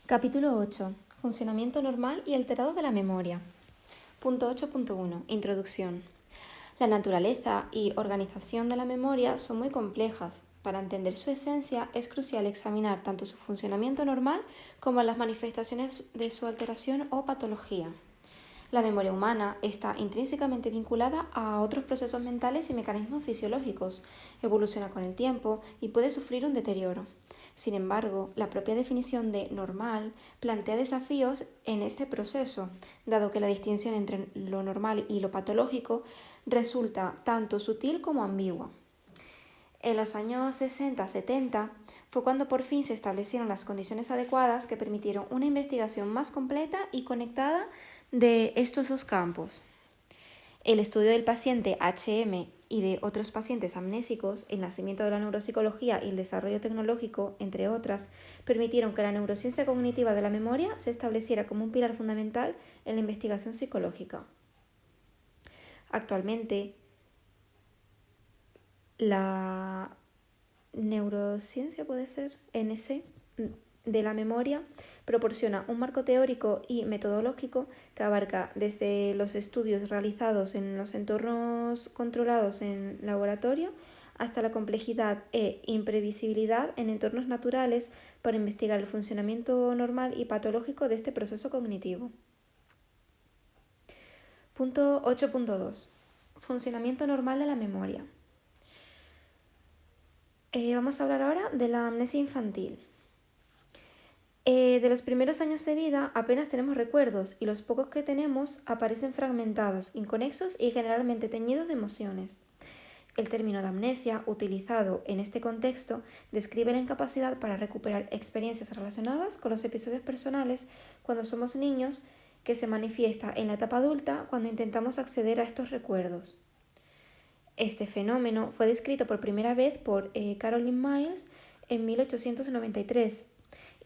Capítulo 8. Funcionamiento normal y alterado de la memoria. Punto 8.1. Introducción. La naturaleza y organización de la memoria son muy complejas. Para entender su esencia es crucial examinar tanto su funcionamiento normal como las manifestaciones de su alteración o patología. La memoria humana está intrínsecamente vinculada a otros procesos mentales y mecanismos fisiológicos, evoluciona con el tiempo y puede sufrir un deterioro. Sin embargo, la propia definición de normal plantea desafíos en este proceso, dado que la distinción entre lo normal y lo patológico resulta tanto sutil como ambigua. En los años 60-70 fue cuando por fin se establecieron las condiciones adecuadas que permitieron una investigación más completa y conectada de estos dos campos. El estudio del paciente HM y de otros pacientes amnésicos, el nacimiento de la neuropsicología y el desarrollo tecnológico, entre otras, permitieron que la neurociencia cognitiva de la memoria se estableciera como un pilar fundamental en la investigación psicológica. Actualmente, la neurociencia NC, de la memoria proporciona un marco teórico y metodológico que abarca desde los estudios realizados en los entornos controlados en laboratorio hasta la complejidad e imprevisibilidad en entornos naturales para investigar el funcionamiento normal y patológico de este proceso cognitivo. Punto 8.2. Funcionamiento normal de la memoria. Vamos a hablar ahora de la amnesia infantil. De los primeros años de vida apenas tenemos recuerdos y los pocos que tenemos aparecen fragmentados, inconexos y generalmente teñidos de emociones. El término de amnesia, utilizado en este contexto, describe la incapacidad para recuperar experiencias relacionadas con los episodios personales cuando somos niños, que se manifiesta en la etapa adulta cuando intentamos acceder a estos recuerdos. Este fenómeno fue descrito por primera vez por Caroline Miles en 1893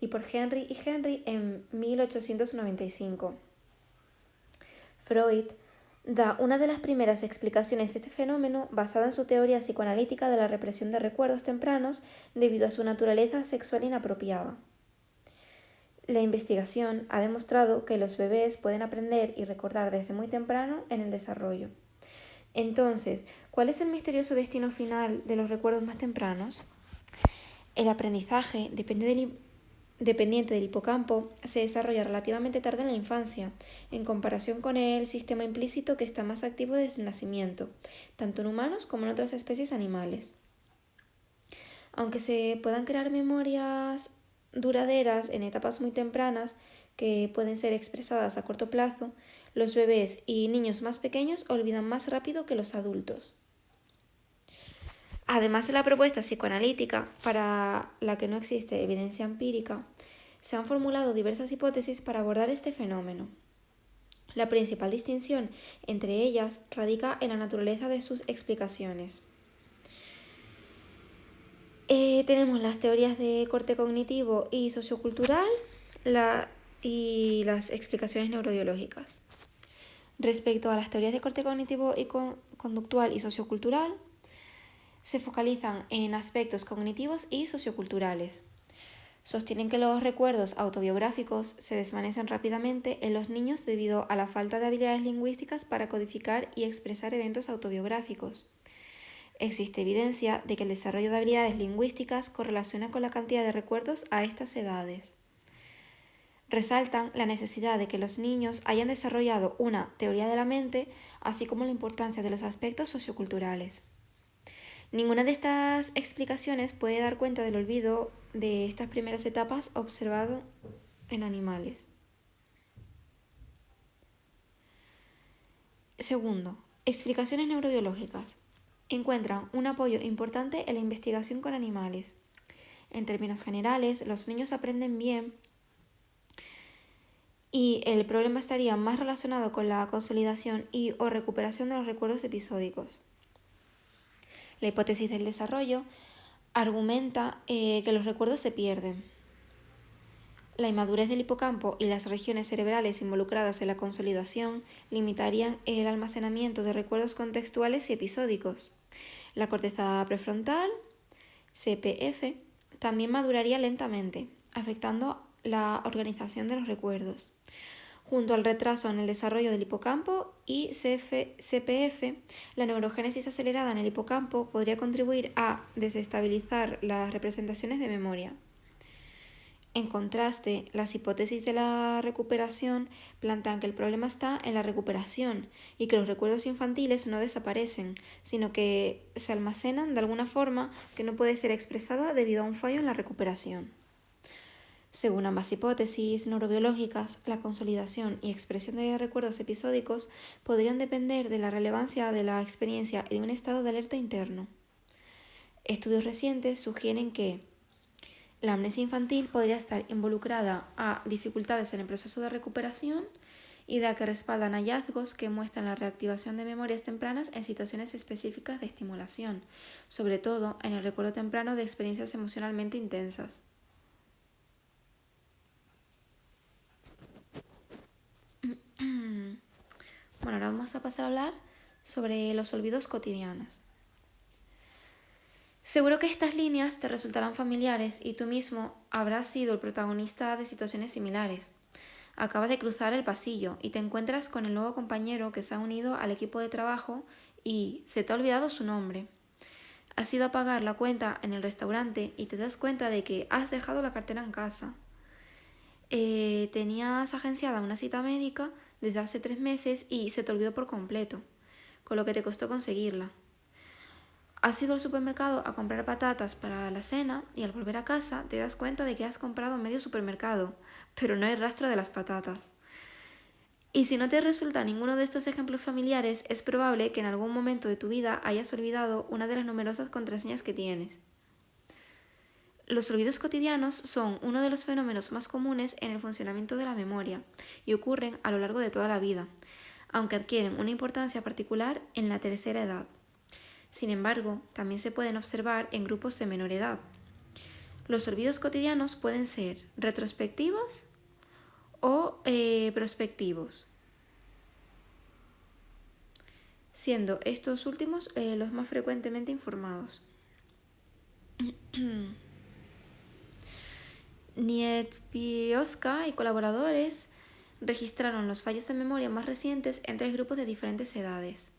y por Henry y Henry en 1895. Freud da una de las primeras explicaciones de este fenómeno basada en su teoría psicoanalítica de la represión de recuerdos tempranos debido a su naturaleza sexual inapropiada. La investigación ha demostrado que los bebés pueden aprender y recordar desde muy temprano en el desarrollo. Entonces, ¿cuál es el misterioso destino final de los recuerdos más tempranos? El aprendizaje dependiente del hipocampo se desarrolla relativamente tarde en la infancia, en comparación con el sistema implícito que está más activo desde el nacimiento, tanto en humanos como en otras especies animales. Aunque se puedan crear memorias duraderas en etapas muy tempranas que pueden ser expresadas a corto plazo, los bebés y niños más pequeños olvidan más rápido que los adultos. Además de la propuesta psicoanalítica, para la que no existe evidencia empírica, se han formulado diversas hipótesis para abordar este fenómeno. La principal distinción entre ellas radica en la naturaleza de sus explicaciones. Tenemos las teorías de corte cognitivo y sociocultural y las explicaciones neurobiológicas. Respecto a las teorías de corte cognitivo y conductual y sociocultural, se focalizan en aspectos cognitivos y socioculturales. Sostienen que los recuerdos autobiográficos se desvanecen rápidamente en los niños debido a la falta de habilidades lingüísticas para codificar y expresar eventos autobiográficos. Existe evidencia de que el desarrollo de habilidades lingüísticas correlaciona con la cantidad de recuerdos a estas edades. Resaltan la necesidad de que los niños hayan desarrollado una teoría de la mente, así como la importancia de los aspectos socioculturales. Ninguna de estas explicaciones puede dar cuenta del olvido de estas primeras etapas observado en animales. Segundo, explicaciones neurobiológicas. Encuentran un apoyo importante en la investigación con animales. En términos generales, los niños aprenden bien y el problema estaría más relacionado con la consolidación y o recuperación de los recuerdos episódicos. La hipótesis del desarrollo argumenta que los recuerdos se pierden. La inmadurez del hipocampo y las regiones cerebrales involucradas en la consolidación limitarían el almacenamiento de recuerdos contextuales y episódicos. La corteza prefrontal, CPF, también maduraría lentamente, afectando la organización de los recuerdos. Junto al retraso en el desarrollo del hipocampo y CPF, la neurogénesis acelerada en el hipocampo podría contribuir a desestabilizar las representaciones de memoria. En contraste, las hipótesis de la recuperación plantean que el problema está en la recuperación y que los recuerdos infantiles no desaparecen, sino que se almacenan de alguna forma que no puede ser expresada debido a un fallo en la recuperación. Según ambas hipótesis neurobiológicas, la consolidación y expresión de recuerdos episódicos podrían depender de la relevancia de la experiencia y de un estado de alerta interno. Estudios recientes sugieren que la amnesia infantil podría estar involucrada a dificultades en el proceso de recuperación, idea que respaldan hallazgos que muestran la reactivación de memorias tempranas en situaciones específicas de estimulación, sobre todo en el recuerdo temprano de experiencias emocionalmente intensas. Bueno, ahora vamos a pasar a hablar sobre los olvidos cotidianos. Seguro que estas líneas te resultarán familiares y tú mismo habrás sido el protagonista de situaciones similares. Acabas de cruzar el pasillo y te encuentras con el nuevo compañero que se ha unido al equipo de trabajo y se te ha olvidado su nombre. Has ido a pagar la cuenta en el restaurante y te das cuenta de que has dejado la cartera en casa. Tenías agenciada una cita médica desde hace 3 meses y se te olvidó por completo, con lo que te costó conseguirla. Has ido al supermercado a comprar patatas para la cena y al volver a casa te das cuenta de que has comprado medio supermercado, pero no hay rastro de las patatas. Y si no te resulta ninguno de estos ejemplos familiares, es probable que en algún momento de tu vida hayas olvidado una de las numerosas contraseñas que tienes. Los olvidos cotidianos son uno de los fenómenos más comunes en el funcionamiento de la memoria y ocurren a lo largo de toda la vida, aunque adquieren una importancia particular en la tercera edad. Sin embargo, también se pueden observar en grupos de menor edad. Los olvidos cotidianos pueden ser retrospectivos o prospectivos, siendo estos últimos los más frecuentemente informados. Nietzbioska y colaboradores registraron los fallos de memoria más recientes en 3 grupos de diferentes edades,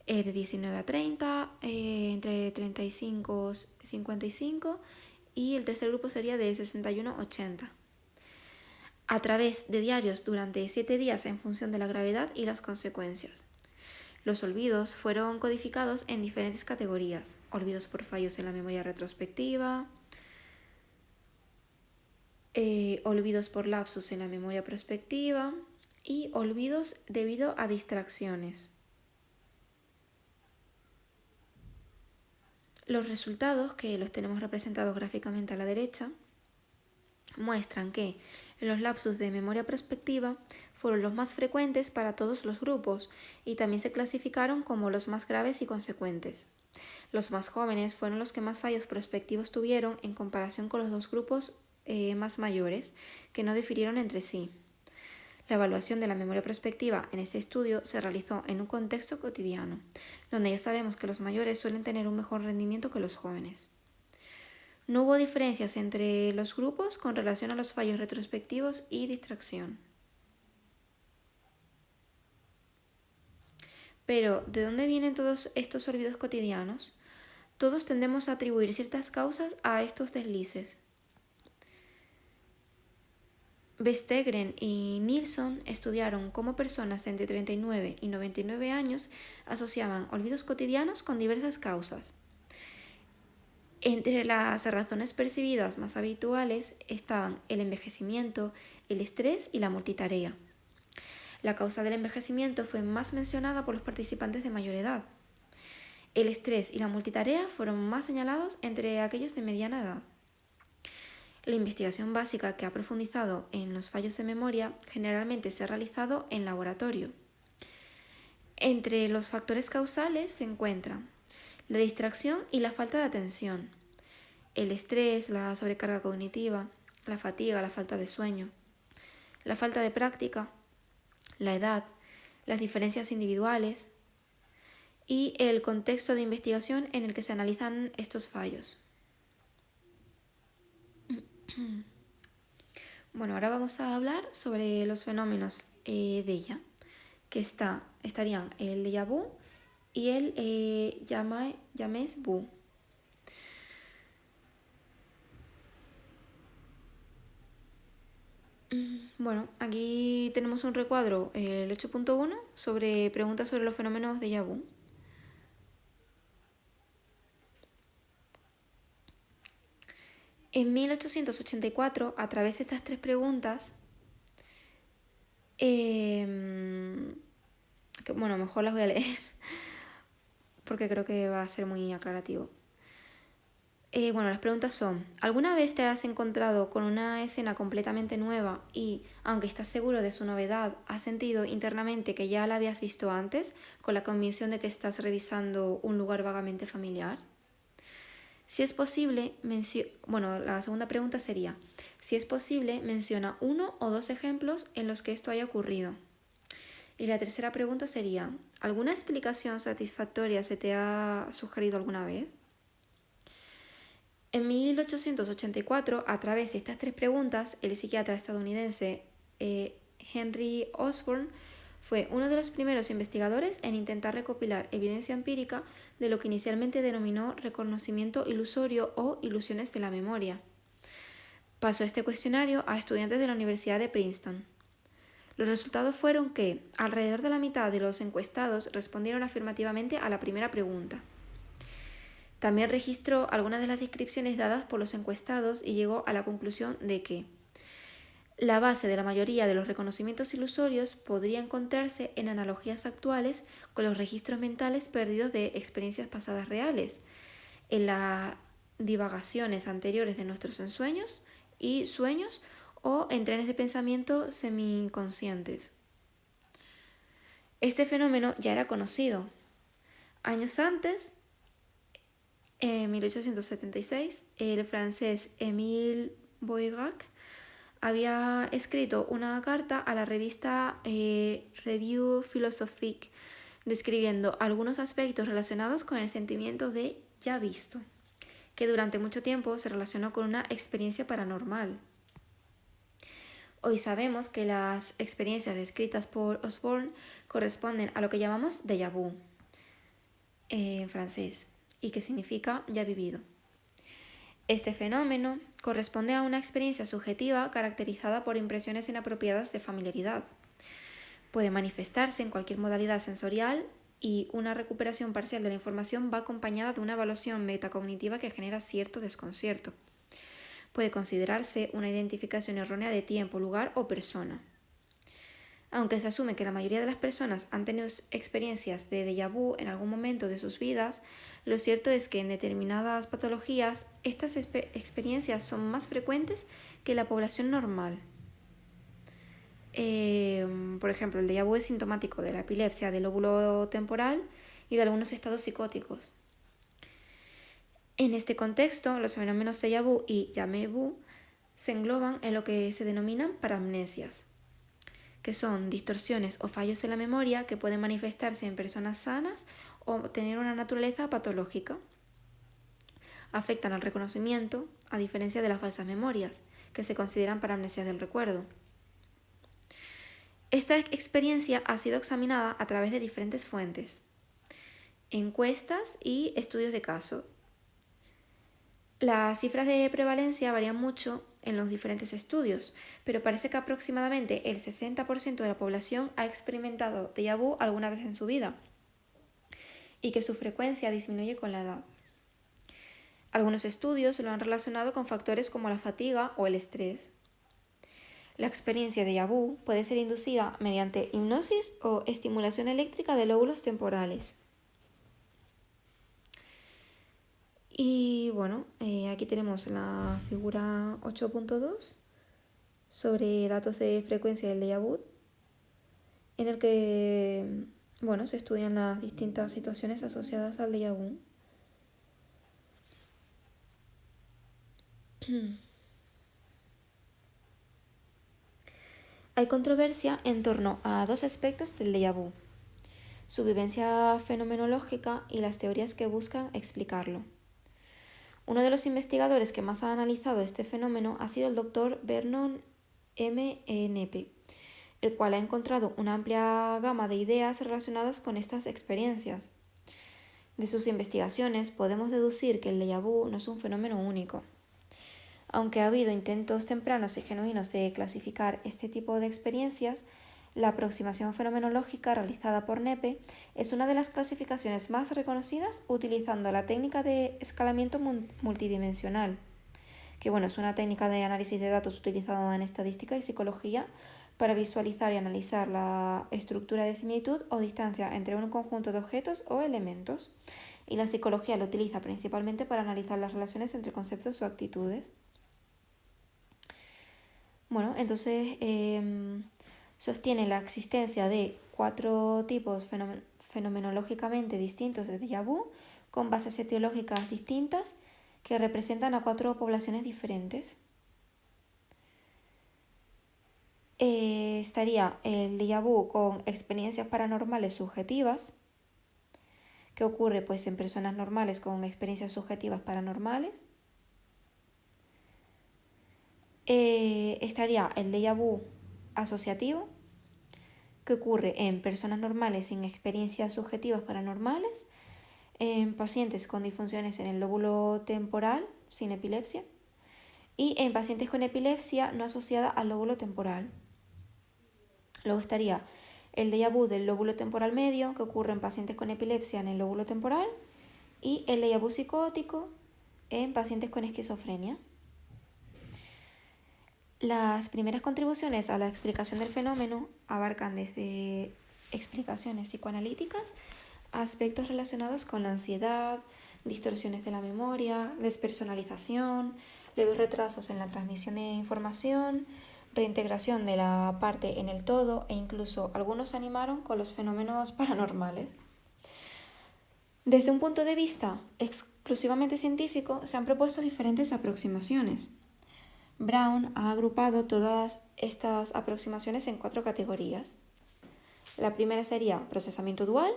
de 19 a 30, entre 35 y 55, y el tercer grupo sería de 61 a 80. A través de diarios durante 7 días en función de la gravedad y las consecuencias. Los olvidos fueron codificados en diferentes categorías: olvidos por fallos en la memoria retrospectiva, olvidos por lapsus en la memoria prospectiva y olvidos debido a distracciones. Los resultados, que los tenemos representados gráficamente a la derecha, muestran que los lapsus de memoria prospectiva fueron los más frecuentes para todos los grupos y también se clasificaron como los más graves y consecuentes. Los más jóvenes fueron los que más fallos prospectivos tuvieron en comparación con los 2 grupos más mayores, que no difirieron entre sí. La evaluación de la memoria prospectiva en este estudio se realizó en un contexto cotidiano, donde ya sabemos que los mayores suelen tener un mejor rendimiento que los jóvenes. No hubo diferencias entre los grupos con relación a los fallos retrospectivos y distracción. Pero, ¿de dónde vienen todos estos olvidos cotidianos? Todos tendemos a atribuir ciertas causas a estos deslices. Vestegren y Nilsson estudiaron cómo personas de entre 39 y 99 años asociaban olvidos cotidianos con diversas causas. Entre las razones percibidas más habituales estaban el envejecimiento, el estrés y la multitarea. La causa del envejecimiento fue más mencionada por los participantes de mayor edad. El estrés y la multitarea fueron más señalados entre aquellos de mediana edad. La investigación básica que ha profundizado en los fallos de memoria generalmente se ha realizado en laboratorio. Entre los factores causales se encuentran la distracción y la falta de atención, el estrés, la sobrecarga cognitiva, la fatiga, la falta de sueño, la falta de práctica, la edad, las diferencias individuales y el contexto de investigación en el que se analizan estos fallos. Bueno, ahora vamos a hablar sobre los fenómenos déjà, que estarían el déjà vu y el jamais vu. Bueno, aquí tenemos un recuadro, el 8.1, sobre preguntas sobre los fenómenos déjà vu. En 1884, a través de estas tres preguntas, mejor las voy a leer porque creo que va a ser muy aclarativo. Las preguntas son: ¿alguna vez te has encontrado con una escena completamente nueva y, aunque estás seguro de su novedad, has sentido internamente que ya la habías visto antes, con la convicción de que estás revisando un lugar vagamente familiar? Si es posible, la segunda pregunta sería: si es posible, menciona uno o dos ejemplos en los que esto haya ocurrido. Y la tercera pregunta sería: ¿alguna explicación satisfactoria se te ha sugerido alguna vez? En 1884, a través de estas tres preguntas, el psiquiatra estadounidense Henry Osborn fue uno de los primeros investigadores en intentar recopilar evidencia empírica de lo que inicialmente denominó reconocimiento ilusorio o ilusiones de la memoria. Pasó este cuestionario a estudiantes de la Universidad de Princeton. Los resultados fueron que alrededor de la mitad de los encuestados respondieron afirmativamente a la primera pregunta. También registró algunas de las descripciones dadas por los encuestados y llegó a la conclusión de que la base de la mayoría de los reconocimientos ilusorios podría encontrarse en analogías actuales con los registros mentales perdidos de experiencias pasadas reales, en las divagaciones anteriores de nuestros ensueños y sueños o en trenes de pensamiento semi-inconscientes. Este fenómeno ya era conocido. Años antes, en 1876, el francés Émile Boirac había escrito una carta a la revista Revue Philosophique describiendo algunos aspectos relacionados con el sentimiento de ya visto, que durante mucho tiempo se relacionó con una experiencia paranormal. Hoy sabemos que las experiencias descritas por Osborn corresponden a lo que llamamos déjà vu en francés y que significa ya vivido. Este fenómeno corresponde a una experiencia subjetiva caracterizada por impresiones inapropiadas de familiaridad. Puede manifestarse en cualquier modalidad sensorial y una recuperación parcial de la información va acompañada de una evaluación metacognitiva que genera cierto desconcierto. Puede considerarse una identificación errónea de tiempo, lugar o persona. Aunque se asume que la mayoría de las personas han tenido experiencias de déjà vu en algún momento de sus vidas, lo cierto es que en determinadas patologías estas experiencias son más frecuentes que la población normal. Por ejemplo, el déjà vu es sintomático de la epilepsia del lóbulo temporal y de algunos estados psicóticos. En este contexto, los fenómenos déjà vu y jamais vu se engloban en lo que se denominan paramnesias, que son distorsiones o fallos de la memoria que pueden manifestarse en personas sanas o tener una naturaleza patológica. Afectan al reconocimiento, a diferencia de las falsas memorias, que se consideran paramnesias del recuerdo. Esta experiencia ha sido examinada a través de diferentes fuentes, encuestas y estudios de caso. Las cifras de prevalencia varían mucho en los diferentes estudios, pero parece que aproximadamente el 60% de la población ha experimentado déjà vu alguna vez en su vida y que su frecuencia disminuye con la edad. Algunos estudios lo han relacionado con factores como la fatiga o el estrés. La experiencia de déjà vu puede ser inducida mediante hipnosis o estimulación eléctrica de lóbulos temporales. Y aquí tenemos la figura 8.2 sobre datos de frecuencia del déjà vu, en el que se estudian las distintas situaciones asociadas al déjà vu. Hay controversia en torno a dos aspectos del déjà vu: su vivencia fenomenológica y las teorías que buscan explicarlo. Uno de los investigadores que más ha analizado este fenómeno ha sido el Dr. Vernon MNP, el cual ha encontrado una amplia gama de ideas relacionadas con estas experiencias. De sus investigaciones podemos deducir que el déjà vu no es un fenómeno único. Aunque ha habido intentos tempranos y genuinos de clasificar este tipo de experiencias, la aproximación fenomenológica realizada por Nepe es una de las clasificaciones más reconocidas utilizando la técnica de escalamiento multidimensional, que es una técnica de análisis de datos utilizada en estadística y psicología para visualizar y analizar la estructura de similitud o distancia entre un conjunto de objetos o elementos. Y la psicología lo utiliza principalmente para analizar las relaciones entre conceptos o actitudes. Entonces sostiene la existencia de 4 tipos fenomenológicamente distintos de déjà vu con bases etiológicas distintas que representan a 4 poblaciones diferentes. Estaría el déjà vu con experiencias paranormales subjetivas, que ocurre en personas normales con experiencias subjetivas paranormales. Estaría el déjà vu asociativo, que ocurre en personas normales sin experiencias subjetivas paranormales, en pacientes con disfunciones en el lóbulo temporal sin epilepsia y en pacientes con epilepsia no asociada al lóbulo temporal. Luego estaría el déjà vu del lóbulo temporal medio, que ocurre en pacientes con epilepsia en el lóbulo temporal, y el déjà vu psicótico en pacientes con esquizofrenia. Las primeras contribuciones a la explicación del fenómeno abarcan desde explicaciones psicoanalíticas a aspectos relacionados con la ansiedad, distorsiones de la memoria, despersonalización, leves retrasos en la transmisión de información, reintegración de la parte en el todo e incluso algunos se animaron con los fenómenos paranormales. Desde un punto de vista exclusivamente científico se han propuesto diferentes aproximaciones. Brown ha agrupado todas estas aproximaciones en 4 categorías. La primera sería procesamiento dual,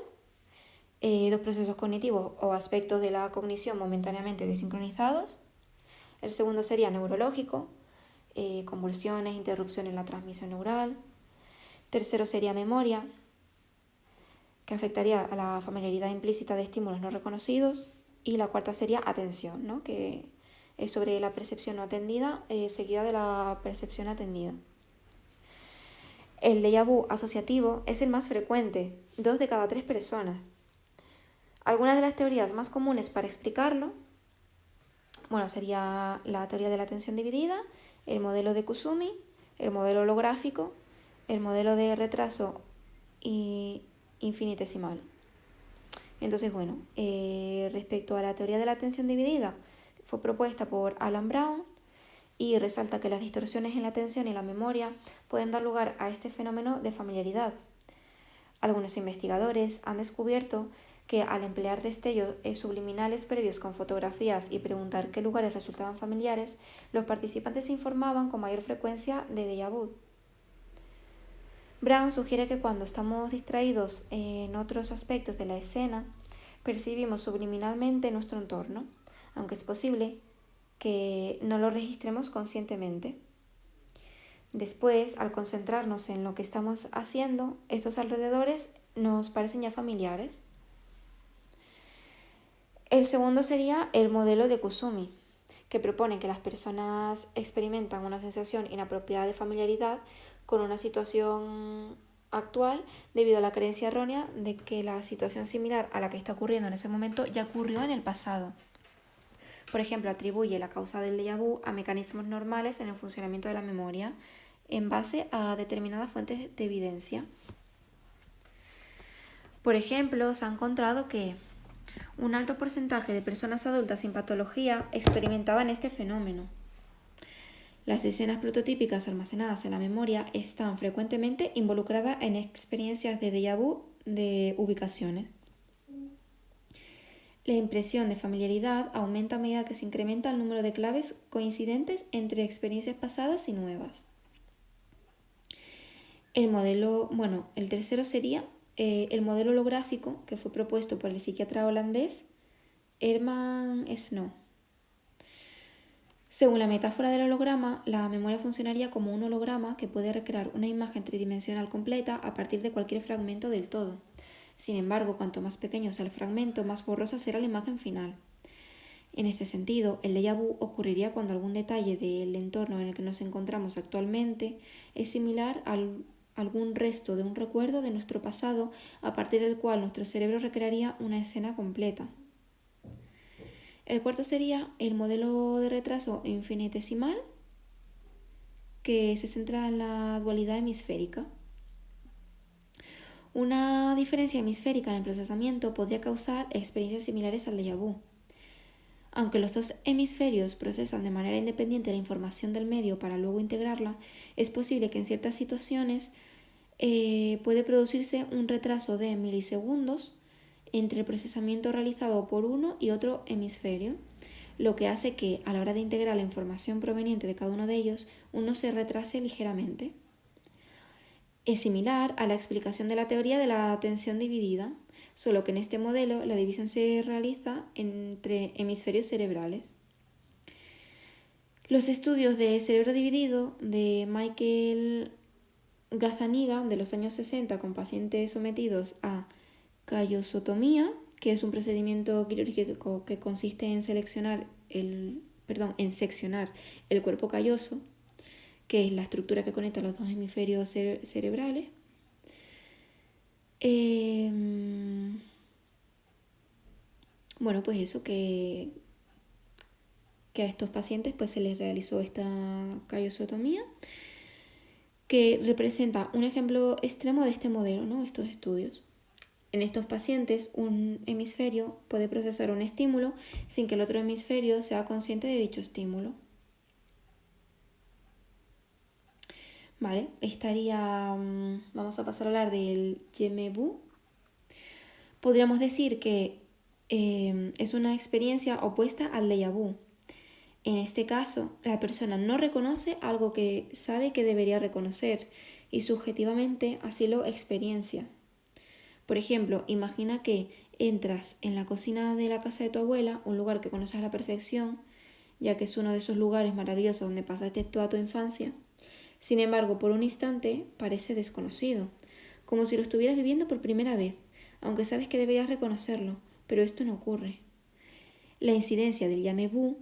2 procesos cognitivos o aspectos de la cognición momentáneamente desincronizados. El segundo sería neurológico, convulsiones, interrupción en la transmisión neural. Tercero sería memoria, que afectaría a la familiaridad implícita de estímulos no reconocidos. Y la cuarta sería atención, que es sobre la percepción no atendida, seguida de la percepción atendida. El déjà vu asociativo es el más frecuente, 2 de cada 3 personas. Algunas de las teorías más comunes para explicarlo, sería la teoría de la atención dividida, el modelo de Kusumi, el modelo holográfico, el modelo de retraso infinitesimal. Entonces, respecto a la teoría de la atención dividida, fue propuesta por Alan Brown y resalta que las distorsiones en la atención y la memoria pueden dar lugar a este fenómeno de familiaridad. Algunos investigadores han descubierto que al emplear destellos subliminales previos con fotografías y preguntar qué lugares resultaban familiares, los participantes se informaban con mayor frecuencia de déjà vu. Brown sugiere que cuando estamos distraídos en otros aspectos de la escena, percibimos subliminalmente nuestro entorno, aunque es posible que no lo registremos conscientemente. Después, al concentrarnos en lo que estamos haciendo, estos alrededores nos parecen ya familiares. El segundo sería el modelo de Kusumi, que propone que las personas experimentan una sensación inapropiada de familiaridad con una situación actual debido a la creencia errónea de que la situación similar a la que está ocurriendo en ese momento ya ocurrió en el pasado. Por ejemplo, atribuye la causa del déjà vu a mecanismos normales en el funcionamiento de la memoria en base a determinadas fuentes de evidencia. Por ejemplo, se ha encontrado que un alto porcentaje de personas adultas sin patología experimentaban este fenómeno. Las escenas prototípicas almacenadas en la memoria están frecuentemente involucradas en experiencias de déjà vu de ubicaciones. La impresión de familiaridad aumenta a medida que se incrementa el número de claves coincidentes entre experiencias pasadas y nuevas. El tercero sería el modelo holográfico que fue propuesto por el psiquiatra holandés Herman Snow. Según la metáfora del holograma, la memoria funcionaría como un holograma que puede recrear una imagen tridimensional completa a partir de cualquier fragmento del todo. Sin embargo, cuanto más pequeño sea el fragmento, más borrosa será la imagen final. En este sentido, el déjà vu ocurriría cuando algún detalle del entorno en el que nos encontramos actualmente es similar a algún resto de un recuerdo de nuestro pasado, a partir del cual nuestro cerebro recrearía una escena completa. El cuarto sería el modelo de retraso infinitesimal, que se centra en la dualidad hemisférica. Una diferencia hemisférica en el procesamiento podría causar experiencias similares al déjà vu. Aunque los dos hemisferios procesan de manera independiente la información del medio para luego integrarla, es posible que en ciertas situaciones puede producirse un retraso de milisegundos entre el procesamiento realizado por uno y otro hemisferio, lo que hace que, a la hora de integrar la información proveniente de cada uno de ellos, uno se retrase ligeramente. Es similar a la explicación de la teoría de la atención dividida, solo que en este modelo la división se realiza entre hemisferios cerebrales. Los estudios de cerebro dividido de Michael Gazzaniga de los años 60 con pacientes sometidos a callosotomía, que es un procedimiento quirúrgico que consiste en seccionar el cuerpo calloso, que es la estructura que conecta los dos hemisferios cerebrales. Bueno, pues eso, que a estos pacientes pues se les realizó esta callosotomía, que representa un ejemplo extremo de este modelo, ¿no? Estos estudios. En estos pacientes, un hemisferio puede procesar un estímulo sin que el otro hemisferio sea consciente de dicho estímulo. Vale, vamos a pasar a hablar del jamais vu. Podríamos decir que es una experiencia opuesta al déjà vu. En este caso, la persona no reconoce algo que sabe que debería reconocer y subjetivamente así lo experiencia. Por ejemplo, imagina que entras en la cocina de la casa de tu abuela, un lugar que conoces a la perfección, ya que es uno de esos lugares maravillosos donde pasaste toda tu infancia. Sin embargo, por un instante parece desconocido, como si lo estuvieras viviendo por primera vez, aunque sabes que deberías reconocerlo, pero esto no ocurre. La incidencia del jamais vu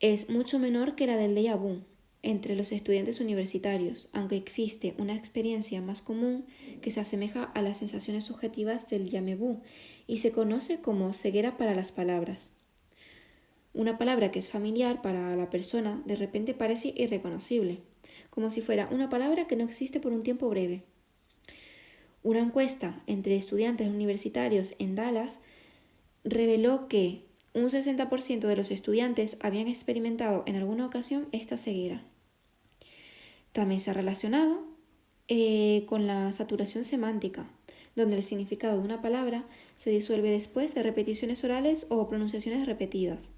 es mucho menor que la del déjà vu entre los estudiantes universitarios, aunque existe una experiencia más común que se asemeja a las sensaciones subjetivas del jamais vu y se conoce como ceguera para las palabras. Una palabra que es familiar para la persona de repente parece irreconocible, como si fuera una palabra que no existe por un tiempo breve. Una encuesta entre estudiantes universitarios en Dallas reveló que un 60% de los estudiantes habían experimentado en alguna ocasión esta ceguera. También se ha relacionado con la saturación semántica, donde el significado de una palabra se disuelve después de repeticiones orales o pronunciaciones repetidas.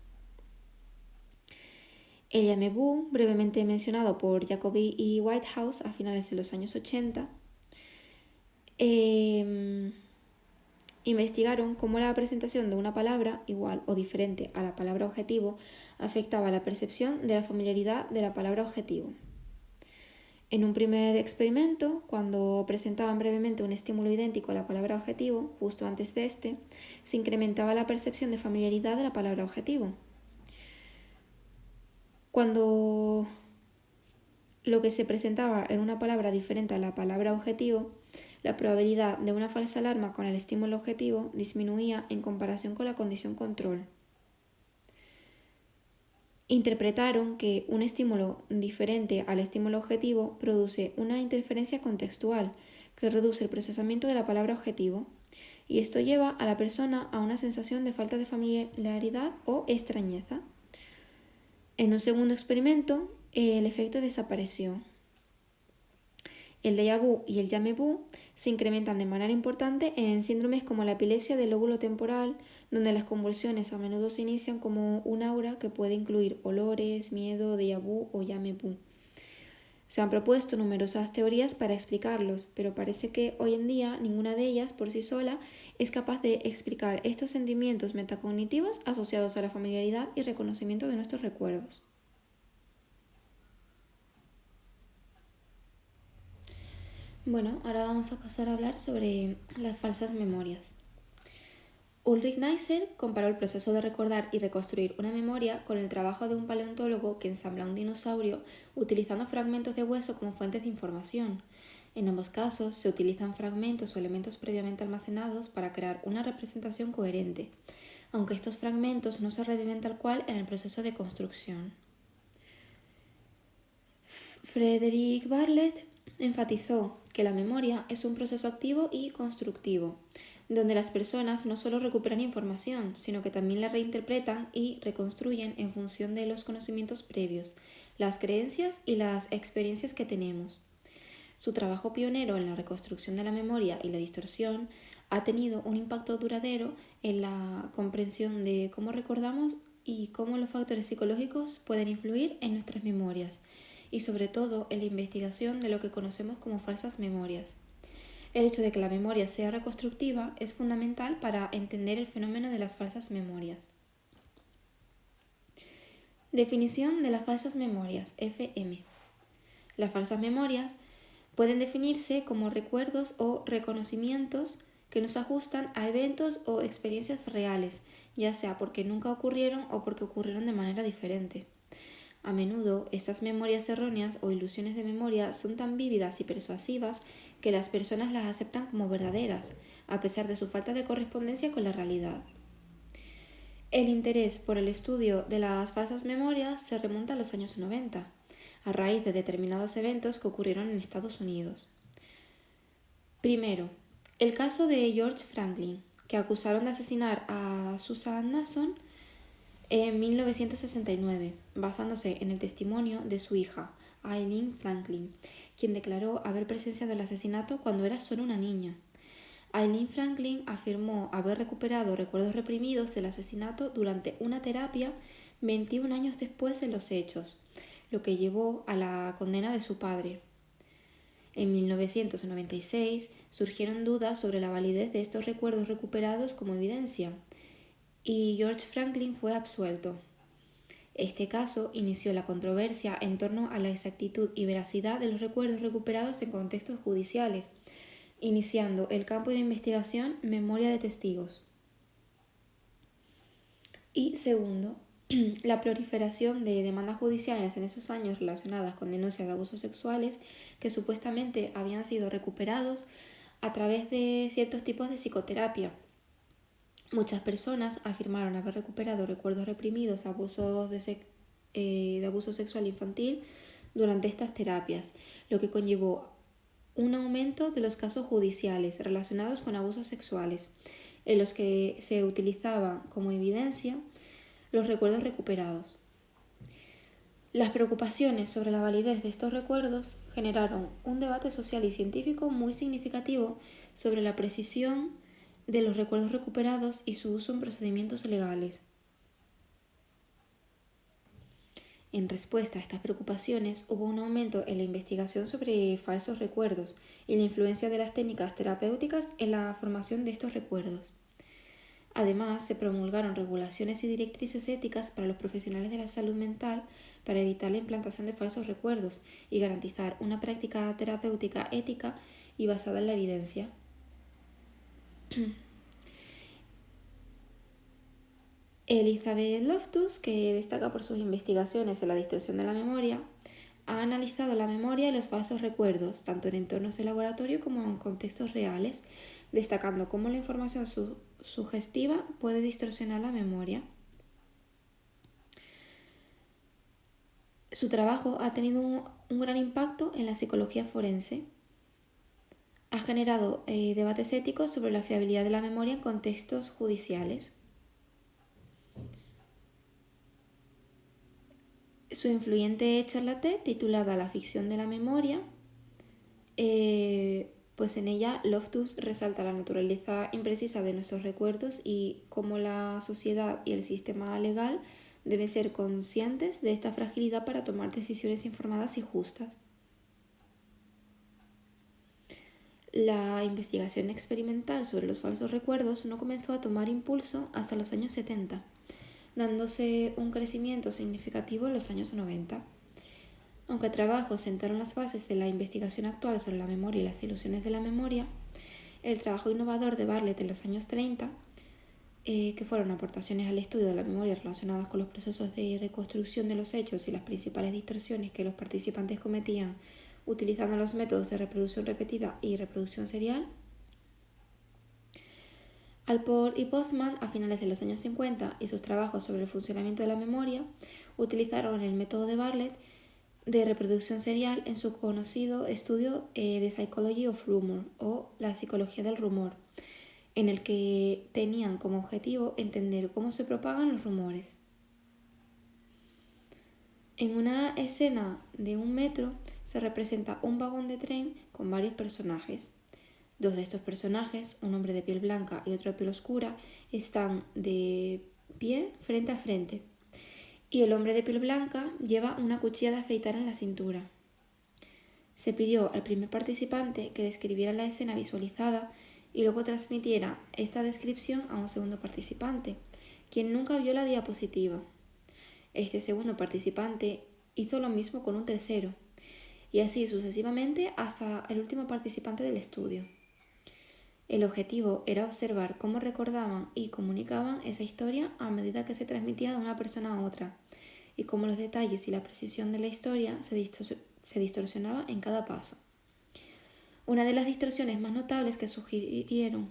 El jamais vu, brevemente mencionado por Jacobi y Whitehouse a finales de los años 80, investigaron cómo la presentación de una palabra igual o diferente a la palabra objetivo afectaba la percepción de la familiaridad de la palabra objetivo. En un primer experimento, cuando presentaban brevemente un estímulo idéntico a la palabra objetivo, justo antes de este, se incrementaba la percepción de familiaridad de la palabra objetivo. Cuando lo que se presentaba era una palabra diferente a la palabra objetivo, la probabilidad de una falsa alarma con el estímulo objetivo disminuía en comparación con la condición control. Interpretaron que un estímulo diferente al estímulo objetivo produce una interferencia contextual que reduce el procesamiento de la palabra objetivo, y esto lleva a la persona a una sensación de falta de familiaridad o extrañeza. En un segundo experimento, el efecto desapareció. El déjà vu y el jamais vu se incrementan de manera importante en síndromes como la epilepsia del lóbulo temporal, donde las convulsiones a menudo se inician como un aura que puede incluir olores, miedo, déjà vu o jamais vu. Se han propuesto numerosas teorías para explicarlos, pero parece que hoy en día ninguna de ellas por sí sola es capaz de explicar estos sentimientos metacognitivos asociados a la familiaridad y reconocimiento de nuestros recuerdos. Bueno, ahora vamos a pasar a hablar sobre las falsas memorias. Ulrich Neisser comparó el proceso de recordar y reconstruir una memoria con el trabajo de un paleontólogo que ensambla un dinosaurio utilizando fragmentos de hueso como fuentes de información. En ambos casos se utilizan fragmentos o elementos previamente almacenados para crear una representación coherente, aunque estos fragmentos no se reviven tal cual en el proceso de construcción. Frederick Bartlett enfatizó que la memoria es un proceso activo y constructivo, donde las personas no solo recuperan información, sino que también la reinterpretan y reconstruyen en función de los conocimientos previos, las creencias y las experiencias que tenemos. Su trabajo pionero en la reconstrucción de la memoria y la distorsión ha tenido un impacto duradero en la comprensión de cómo recordamos y cómo los factores psicológicos pueden influir en nuestras memorias, y sobre todo en la investigación de lo que conocemos como falsas memorias. El hecho de que la memoria sea reconstructiva es fundamental para entender el fenómeno de las falsas memorias. Definición de las falsas memorias, FM. Las falsas memorias pueden definirse como recuerdos o reconocimientos que nos ajustan a eventos o experiencias reales, ya sea porque nunca ocurrieron o porque ocurrieron de manera diferente. A menudo, estas memorias erróneas o ilusiones de memoria son tan vívidas y persuasivas que las personas las aceptan como verdaderas, a pesar de su falta de correspondencia con la realidad. El interés por el estudio de las falsas memorias se remonta a los años 90, a raíz de determinados eventos que ocurrieron en Estados Unidos. Primero, el caso de George Franklin, que acusaron de asesinar a Susan Nason en 1969, basándose en el testimonio de su hija, Aileen Franklin, quien declaró haber presenciado el asesinato cuando era solo una niña. Aileen Franklin afirmó haber recuperado recuerdos reprimidos del asesinato durante una terapia 21 años después de los hechos, lo que llevó a la condena de su padre. En 1996 surgieron dudas sobre la validez de estos recuerdos recuperados como evidencia, y George Franklin fue absuelto. Este caso inició la controversia en torno a la exactitud y veracidad de los recuerdos recuperados en contextos judiciales, iniciando el campo de investigación Memoria de Testigos. Y segundo, la proliferación de demandas judiciales en esos años relacionadas con denuncias de abusos sexuales que supuestamente habían sido recuperados a través de ciertos tipos de psicoterapia. Muchas personas afirmaron haber recuperado recuerdos reprimidos de abuso sexual infantil durante estas terapias, lo que conllevó un aumento de los casos judiciales relacionados con abusos sexuales, en los que se utilizaban como evidencia los recuerdos recuperados. Las preocupaciones sobre la validez de estos recuerdos generaron un debate social y científico muy significativo sobre la precisión de los recuerdos recuperados y su uso en procedimientos legales. En respuesta a estas preocupaciones, hubo un aumento en la investigación sobre falsos recuerdos y la influencia de las técnicas terapéuticas en la formación de estos recuerdos. Además, se promulgaron regulaciones y directrices éticas para los profesionales de la salud mental para evitar la implantación de falsos recuerdos y garantizar una práctica terapéutica ética y basada en la evidencia. Elizabeth Loftus, que destaca por sus investigaciones en la distorsión de la memoria, ha analizado la memoria y los falsos recuerdos, tanto en entornos de laboratorio como en contextos reales, destacando cómo la información sugestiva puede distorsionar la memoria. Su trabajo ha tenido un gran impacto en la psicología forense. Ha generado debates éticos sobre la fiabilidad de la memoria en contextos judiciales. Su influyente charlatán, titulada La ficción de la memoria, pues en ella Loftus resalta la naturaleza imprecisa de nuestros recuerdos y cómo la sociedad y el sistema legal deben ser conscientes de esta fragilidad para tomar decisiones informadas y justas. La investigación experimental sobre los falsos recuerdos no comenzó a tomar impulso hasta los años 70, dándose un crecimiento significativo en los años 90. Aunque trabajos sentaron las bases de la investigación actual sobre la memoria y las ilusiones de la memoria, el trabajo innovador de Bartlett en los años 30, que fueron aportaciones al estudio de la memoria relacionadas con los procesos de reconstrucción de los hechos y las principales distorsiones que los participantes cometían utilizando los métodos de reproducción repetida y reproducción serial. Alport y Postman, a finales de los años 50, y sus trabajos sobre el funcionamiento de la memoria, utilizaron el método de Bartlett de reproducción serial en su conocido estudio The Psychology of Rumor, o la psicología del rumor, en el que tenían como objetivo entender cómo se propagan los rumores. En una escena de un metro se representa un vagón de tren con varios personajes. Dos de estos personajes, un hombre de piel blanca y otro de piel oscura, están de pie frente a frente, y el hombre de piel blanca lleva una cuchilla de afeitar en la cintura. Se pidió al primer participante que describiera la escena visualizada y luego transmitiera esta descripción a un segundo participante, quien nunca vio la diapositiva. Este segundo participante hizo lo mismo con un tercero, y así sucesivamente hasta el último participante del estudio. El objetivo era observar cómo recordaban y comunicaban esa historia a medida que se transmitía de una persona a otra, y cómo los detalles y la precisión de la historia se distorsionaba en cada paso. Una de las distorsiones más notables que surgieron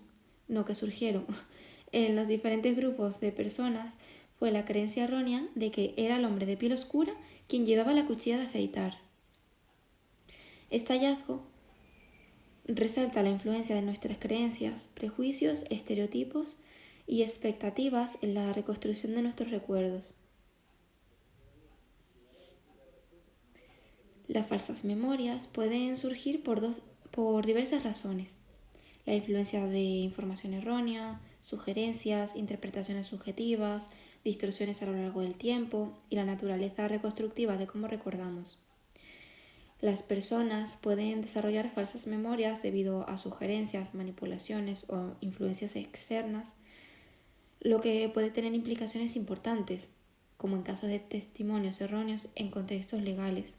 en los diferentes grupos de personas fue la creencia errónea de que era el hombre de piel oscura quien llevaba la cuchilla de afeitar. Este hallazgo resalta la influencia de nuestras creencias, prejuicios, estereotipos y expectativas en la reconstrucción de nuestros recuerdos. Las falsas memorias pueden surgir por diversas razones. La influencia de información errónea, sugerencias, interpretaciones subjetivas, distorsiones a lo largo del tiempo y la naturaleza reconstructiva de cómo recordamos. Las personas pueden desarrollar falsas memorias debido a sugerencias, manipulaciones o influencias externas, lo que puede tener implicaciones importantes, como en casos de testimonios erróneos en contextos legales.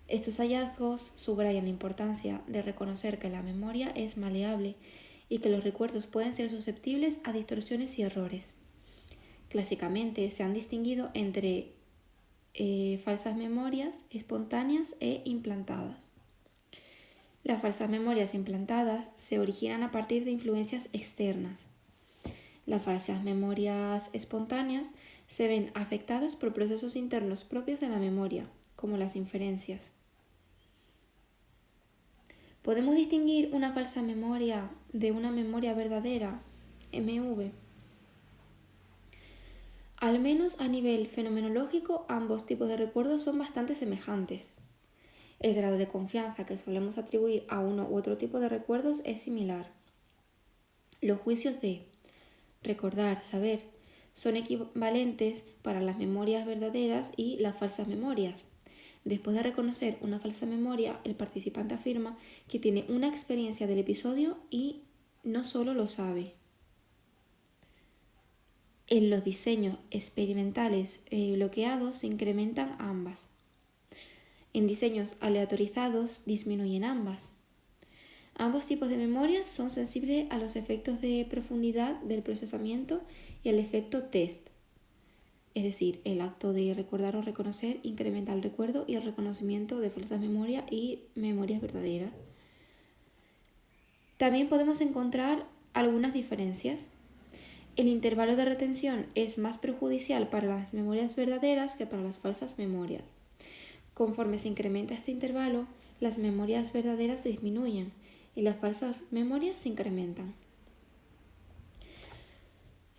Estos hallazgos subrayan la importancia de reconocer que la memoria es maleable y que los recuerdos pueden ser susceptibles a distorsiones y errores. Clásicamente se han distinguido entre falsas memorias espontáneas e implantadas. Las falsas memorias implantadas se originan a partir de influencias externas. Las falsas memorias espontáneas se ven afectadas por procesos internos propios de la memoria, como las inferencias. ¿Podemos distinguir una falsa memoria de una memoria verdadera, MV? Al menos a nivel fenomenológico, ambos tipos de recuerdos son bastante semejantes. El grado de confianza que solemos atribuir a uno u otro tipo de recuerdos es similar. Los juicios de recordar, saber, son equivalentes para las memorias verdaderas y las falsas memorias. Después de reconocer una falsa memoria, el participante afirma que tiene una experiencia del episodio y no solo lo sabe. En los diseños experimentales bloqueados se incrementan ambas. En diseños aleatorizados disminuyen ambas. Ambos tipos de memorias son sensibles a los efectos de profundidad del procesamiento y al efecto test. Es decir, el acto de recordar o reconocer incrementa el recuerdo y el reconocimiento de falsas memorias y memorias verdaderas. También podemos encontrar algunas diferencias. El intervalo de retención es más perjudicial para las memorias verdaderas que para las falsas memorias. Conforme se incrementa este intervalo, las memorias verdaderas disminuyen y las falsas memorias se incrementan.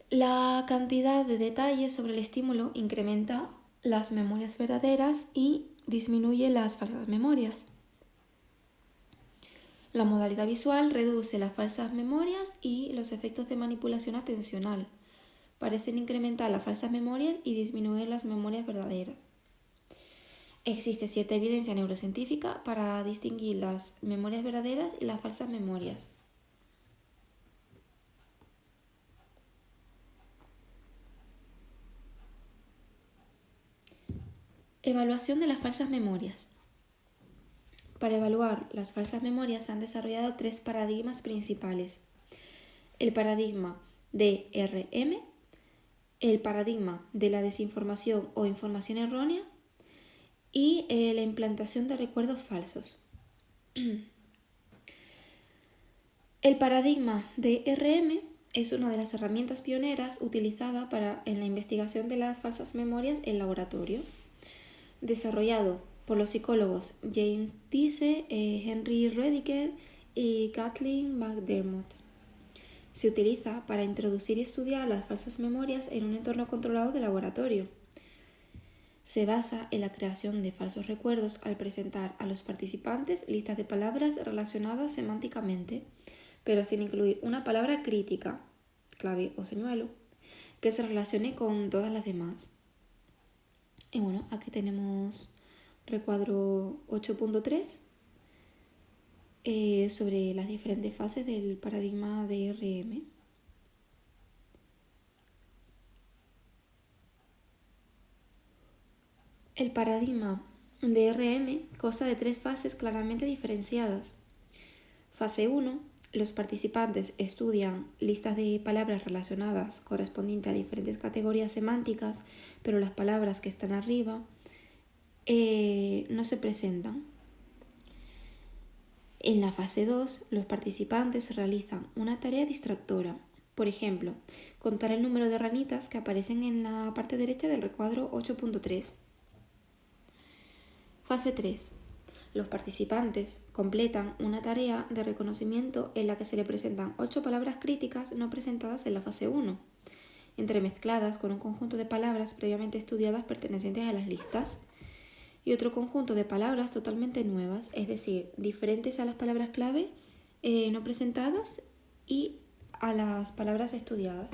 La cantidad de detalles sobre el estímulo incrementa las memorias verdaderas y disminuye las falsas memorias. La modalidad visual reduce las falsas memorias y los efectos de manipulación atencional. Parecen incrementar las falsas memorias y disminuir las memorias verdaderas. Existe cierta evidencia neurocientífica para distinguir las memorias verdaderas y las falsas memorias. Evaluación de las falsas memorias. Para evaluar las falsas memorias se han desarrollado 3 paradigmas principales. El paradigma DRM, el paradigma de la desinformación o información errónea y la implantación de recuerdos falsos. El paradigma DRM es una de las herramientas pioneras utilizada en la investigación de las falsas memorias en laboratorio, desarrollado por los psicólogos James Dice, Henry Rediker y Kathleen McDermott. Se utiliza para introducir y estudiar las falsas memorias en un entorno controlado de laboratorio. Se basa en la creación de falsos recuerdos al presentar a los participantes listas de palabras relacionadas semánticamente, pero sin incluir una palabra crítica, clave o señuelo, que se relacione con todas las demás. Y bueno, aquí tenemos recuadro 8.3 sobre las diferentes fases del paradigma DRM. El paradigma DRM consta de 3 fases claramente diferenciadas. Fase 1. Los participantes estudian listas de palabras relacionadas correspondientes a diferentes categorías semánticas, pero las palabras que están arriba no se presentan. En la fase 2, los participantes realizan una tarea distractora. Por ejemplo, contar el número de ranitas que aparecen en la parte derecha del recuadro 8.3. Fase 3. Los participantes completan una tarea de reconocimiento en la que se le presentan 8 palabras críticas no presentadas en la fase 1, entremezcladas con un conjunto de palabras previamente estudiadas pertenecientes a las listas, y otro conjunto de palabras totalmente nuevas, es decir, diferentes a las palabras clave no presentadas y a las palabras estudiadas.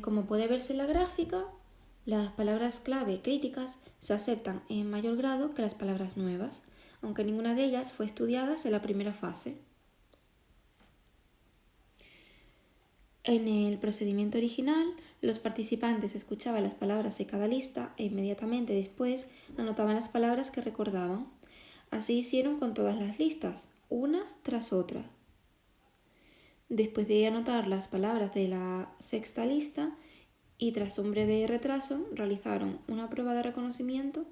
Como puede verse en la gráfica, las palabras clave críticas se aceptan en mayor grado que las palabras nuevas, aunque ninguna de ellas fue estudiada en la primera fase. En el procedimiento original, los participantes escuchaban las palabras de cada lista e inmediatamente después anotaban las palabras que recordaban. Así hicieron con todas las listas, unas tras otras. Después de anotar las palabras de la sexta lista y tras un breve retraso, realizaron una prueba de reconocimiento.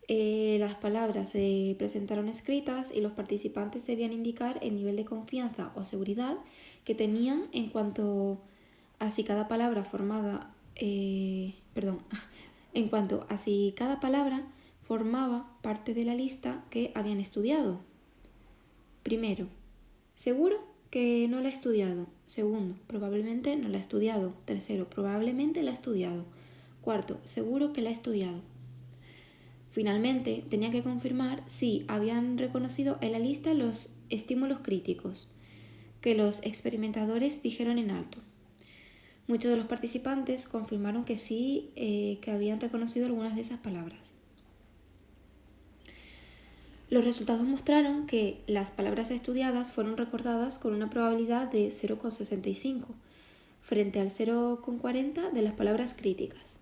Las palabras se presentaron escritas y los participantes debían indicar el nivel de confianza o seguridad que tenían en cuanto a si cada palabra formaba parte de la lista que habían estudiado. Primero, seguro que no la ha estudiado. Segundo, probablemente no la ha estudiado. Tercero, probablemente la ha estudiado. Cuarto, seguro que la ha estudiado. Finalmente, tenía que confirmar si habían reconocido en la lista los estímulos críticos que los experimentadores dijeron en alto. Muchos de los participantes confirmaron que sí, que habían reconocido algunas de esas palabras. Los resultados mostraron que las palabras estudiadas fueron recordadas con una probabilidad de 0,65 frente al 0,40 de las palabras críticas.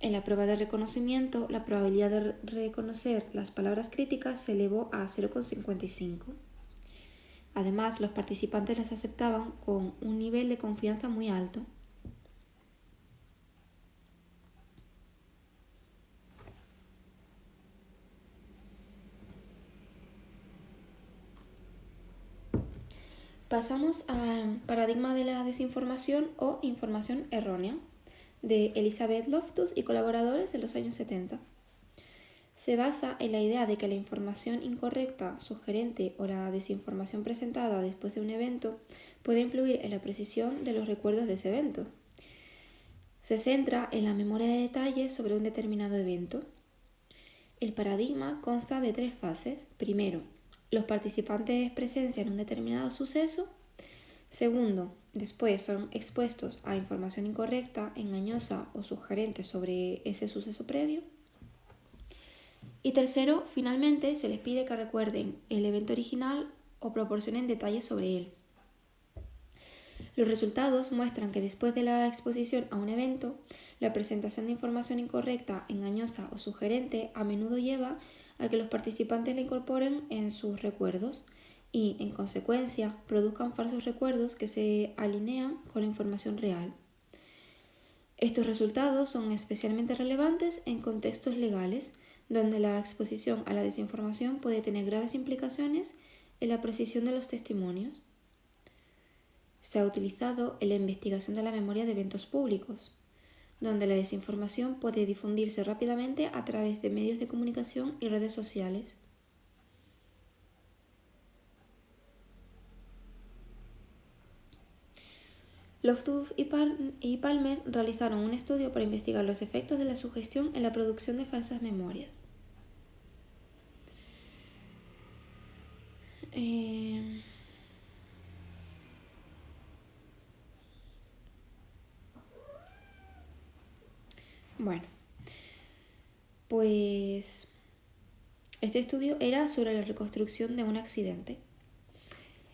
En la prueba de reconocimiento, la probabilidad de reconocer las palabras críticas se elevó a 0,55. Además, los participantes las aceptaban con un nivel de confianza muy alto. Pasamos al paradigma de la desinformación o información errónea de Elizabeth Loftus y colaboradores en los años 70. Se basa en la idea de que la información incorrecta, sugerente o la desinformación presentada después de un evento puede influir en la precisión de los recuerdos de ese evento. Se centra en la memoria de detalles sobre un determinado evento. El paradigma consta de 3 fases. Primero, los participantes presencian un determinado suceso. Segundo, después son expuestos a información incorrecta, engañosa o sugerente sobre ese suceso previo. Y tercero, finalmente se les pide que recuerden el evento original o proporcionen detalles sobre él. Los resultados muestran que después de la exposición a un evento, La presentación de información incorrecta, engañosa o sugerente a menudo lleva a que los participantes la incorporen en sus recuerdos y, en consecuencia, produzcan falsos recuerdos que se alinean con la información real. Estos resultados son especialmente relevantes en contextos legales, donde la exposición a la desinformación puede tener graves implicaciones en la precisión de los testimonios. Se ha utilizado en la investigación de la memoria de eventos públicos, donde la desinformación puede difundirse rápidamente a través de medios de comunicación y redes sociales. Loftooth y Palmer realizaron un estudio para investigar los efectos de la sugestión en la producción de falsas memorias. Bueno, pues este estudio era sobre la reconstrucción de un accidente.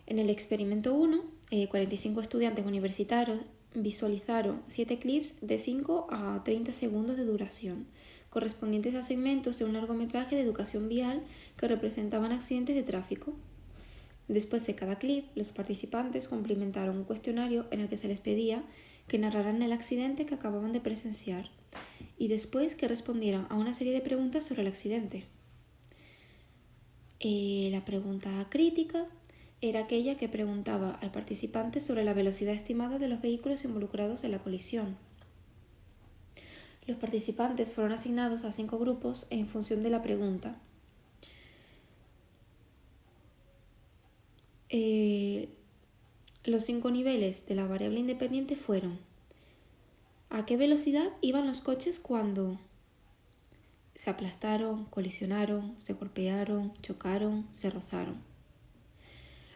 En el experimento 1, 45 estudiantes universitarios visualizaron 7 clips de 5 a 30 segundos de duración, correspondientes a segmentos de un largometraje de educación vial que representaban accidentes de tráfico. Después de cada clip, los participantes cumplimentaron un cuestionario en el que se les pedía que narraran el accidente que acababan de presenciar y después que respondieran a una serie de preguntas sobre el accidente. La pregunta crítica era aquella que preguntaba al participante sobre la velocidad estimada de los vehículos involucrados en la colisión. Los participantes fueron asignados a 5 grupos en función de la pregunta. Los 5 niveles de la variable independiente fueron: ¿a qué velocidad iban los coches cuando se aplastaron, colisionaron, se golpearon, chocaron, se rozaron?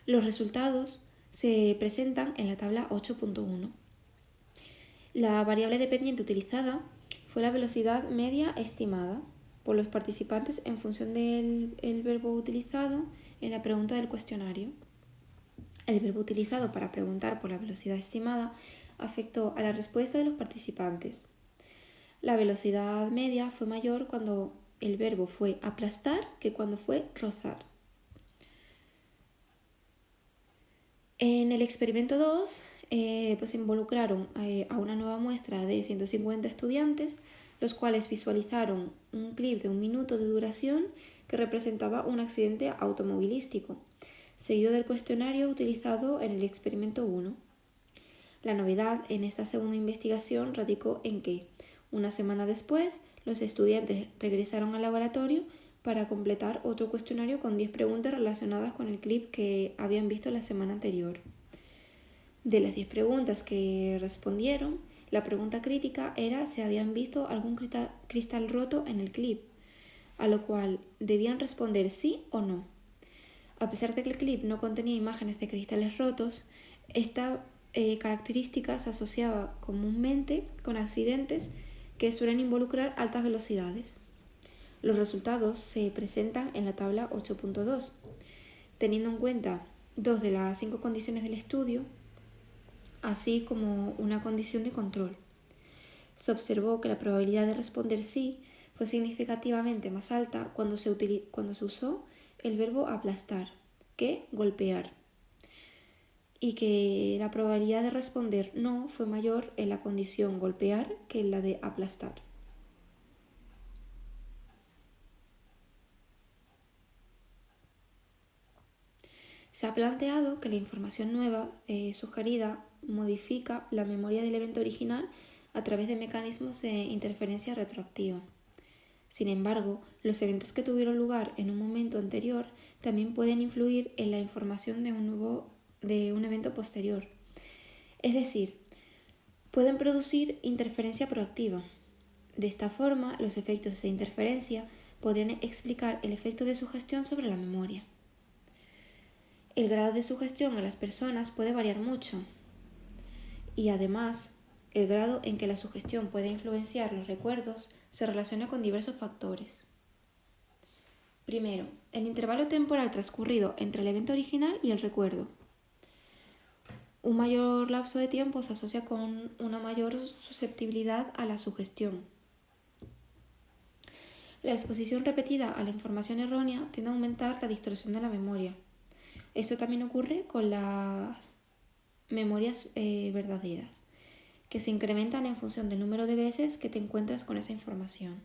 Los resultados se presentan en la tabla 8.1. La variable dependiente utilizada fue la velocidad media estimada por los participantes en función del verbo utilizado en la pregunta del cuestionario. El verbo utilizado para preguntar por la velocidad estimada afectó a la respuesta de los participantes. La velocidad media fue mayor cuando el verbo fue aplastar que cuando fue rozar. En el experimento 2, pues involucraron a una nueva muestra de 150 estudiantes, los cuales visualizaron un clip de 1 minuto de duración que representaba un accidente automovilístico, seguido del cuestionario utilizado en el experimento 1. La novedad en esta segunda investigación radicó en que, una semana después, los estudiantes regresaron al laboratorio para completar otro cuestionario con 10 preguntas relacionadas con el clip que habían visto la semana anterior. De las 10 preguntas que respondieron, la pregunta crítica era si habían visto algún cristal roto en el clip, a lo cual debían responder sí o no. A pesar de que el clip no contenía imágenes de cristales rotos, esta característica se asociaba comúnmente con accidentes que suelen involucrar altas velocidades. Los resultados se presentan en la tabla 8.2, teniendo en cuenta 2 de las 5 condiciones del estudio, así como una condición de control. Se observó que la probabilidad de responder sí fue significativamente más alta cuando se usó el verbo aplastar que golpear, y que la probabilidad de responder no fue mayor en la condición golpear que en la de aplastar. Se ha planteado que la información nueva sugerida modifica la memoria del evento original a través de mecanismos de interferencia retroactiva. Sin embargo, los eventos que tuvieron lugar en un momento anterior también pueden influir en la información de un evento posterior. Es decir, pueden producir interferencia proactiva. De esta forma, los efectos de interferencia podrían explicar el efecto de sugestión sobre la memoria. El grado de sugestión en las personas puede variar mucho y además el grado en que la sugestión puede influenciar los recuerdos se relaciona con diversos factores. Primero, el intervalo temporal transcurrido entre el evento original y el recuerdo. Un mayor lapso de tiempo se asocia con una mayor susceptibilidad a la sugestión. La exposición repetida a la información errónea tiende a aumentar la distorsión de la memoria. Eso también ocurre con las memorias verdaderas, que se incrementan en función del número de veces que te encuentras con esa información.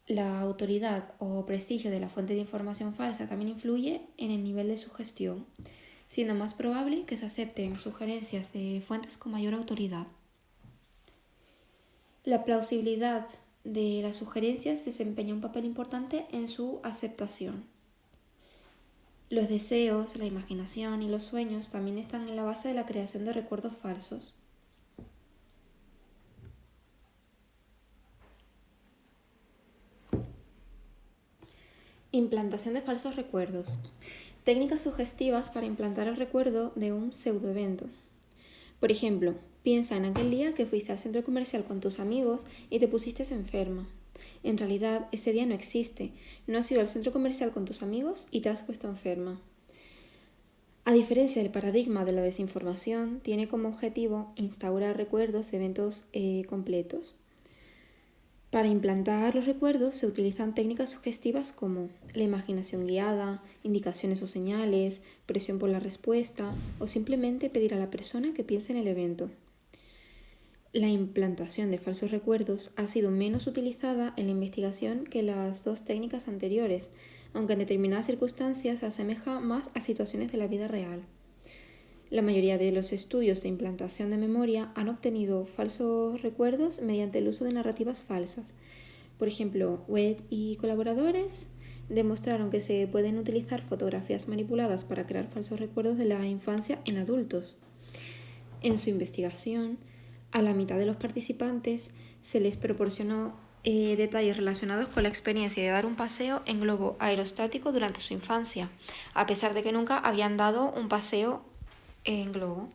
La autoridad o prestigio de la fuente de información falsa también influye en el nivel de sugestión, siendo más probable que se acepten sugerencias de fuentes con mayor autoridad. La plausibilidad de las sugerencias desempeña un papel importante en su aceptación. Los deseos, la imaginación y los sueños también están en la base de la creación de recuerdos falsos. Implantación de falsos recuerdos. Técnicas sugestivas para implantar el recuerdo de un pseudoevento. Por ejemplo, piensa en aquel día que fuiste al centro comercial con tus amigos y te pusiste enferma. En realidad, ese día no existe. No has ido al centro comercial con tus amigos y te has puesto enferma. A diferencia del paradigma de la desinformación, tiene como objetivo instaurar recuerdos de eventos completos. Para implantar los recuerdos se utilizan técnicas sugestivas como la imaginación guiada, indicaciones o señales, presión por la respuesta o simplemente pedir a la persona que piense en el evento. La implantación de falsos recuerdos ha sido menos utilizada en la investigación que las dos técnicas anteriores, aunque en determinadas circunstancias se asemeja más a situaciones de la vida real. La mayoría de los estudios de implantación de memoria han obtenido falsos recuerdos mediante el uso de narrativas falsas. Por ejemplo, Webb y colaboradores demostraron que se pueden utilizar fotografías manipuladas para crear falsos recuerdos de la infancia en adultos. En su investigación, a la mitad de los participantes se les proporcionó detalles relacionados con la experiencia de dar un paseo en globo aerostático durante su infancia, a pesar de que nunca habían dado un paseo en globo.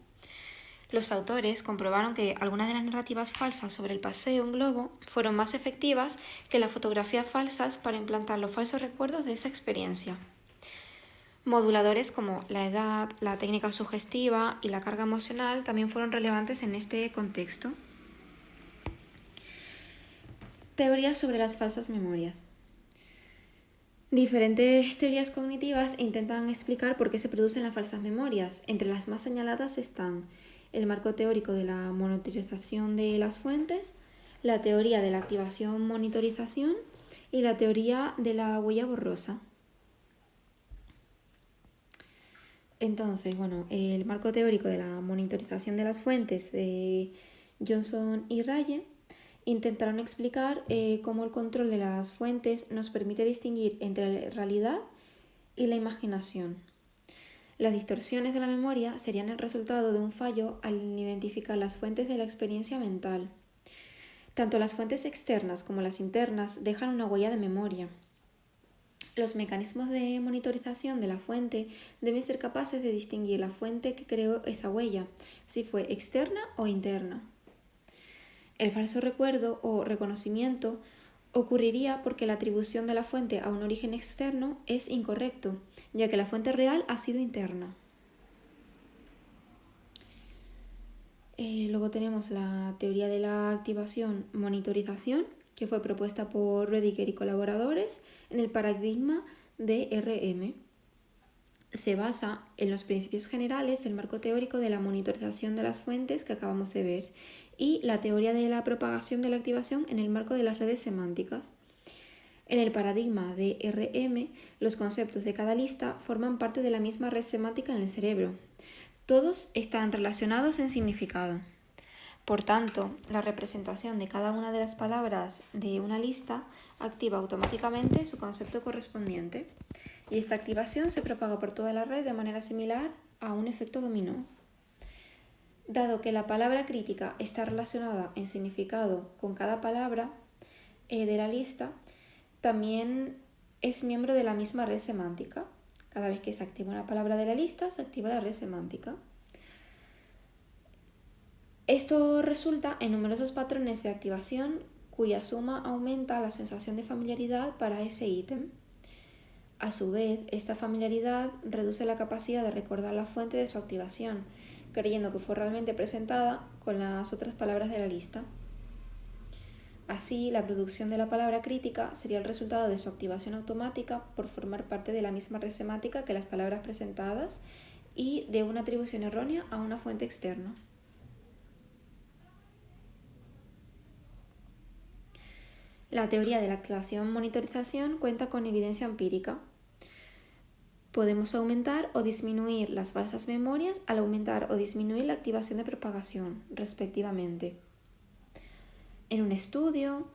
Los autores comprobaron que algunas de las narrativas falsas sobre el paseo en globo fueron más efectivas que las fotografías falsas para implantar los falsos recuerdos de esa experiencia. Moduladores como la edad, la técnica sugestiva y la carga emocional también fueron relevantes en este contexto. Teorías sobre las falsas memorias. Diferentes teorías cognitivas intentan explicar por qué se producen las falsas memorias. Entre las más señaladas están el marco teórico de la monitorización de las fuentes, la teoría de la activación-monitorización y la teoría de la huella borrosa. Entonces, el marco teórico de la monitorización de las fuentes de Johnson y Raye intentaron explicar cómo el control de las fuentes nos permite distinguir entre la realidad y la imaginación. Las distorsiones de la memoria serían el resultado de un fallo al identificar las fuentes de la experiencia mental. Tanto las fuentes externas como las internas dejan una huella de memoria. Los mecanismos de monitorización de la fuente deben ser capaces de distinguir la fuente que creó esa huella, si fue externa o interna. El falso recuerdo o reconocimiento ocurriría porque la atribución de la fuente a un origen externo es incorrecto, ya que la fuente real ha sido interna. Luego tenemos la teoría de la activación-monitorización, que fue propuesta por Rediker y colaboradores en el paradigma de RM. Se basa en los principios generales del marco teórico de la monitorización de las fuentes que acabamos de ver y la teoría de la propagación de la activación en el marco de las redes semánticas. En el paradigma de RM, los conceptos de cada lista forman parte de la misma red semántica en el cerebro. Todos están relacionados en significado. Por tanto, la representación de cada una de las palabras de una lista activa automáticamente su concepto correspondiente, y esta activación se propaga por toda la red de manera similar a un efecto dominó. Dado que la palabra crítica está relacionada en significado con cada palabra de la lista, también es miembro de la misma red semántica. Cada vez que se activa una palabra de la lista, se activa la red semántica. Esto resulta en numerosos patrones de activación cuya suma aumenta la sensación de familiaridad para ese ítem. A su vez, esta familiaridad reduce la capacidad de recordar la fuente de su activación, creyendo que fue realmente presentada con las otras palabras de la lista. Así, la producción de la palabra crítica sería el resultado de su activación automática por formar parte de la misma red semántica que las palabras presentadas y de una atribución errónea a una fuente externa. La teoría de la activación-monitorización cuenta con evidencia empírica. Podemos aumentar o disminuir las falsas memorias al aumentar o disminuir la activación de propagación, respectivamente. En un estudio,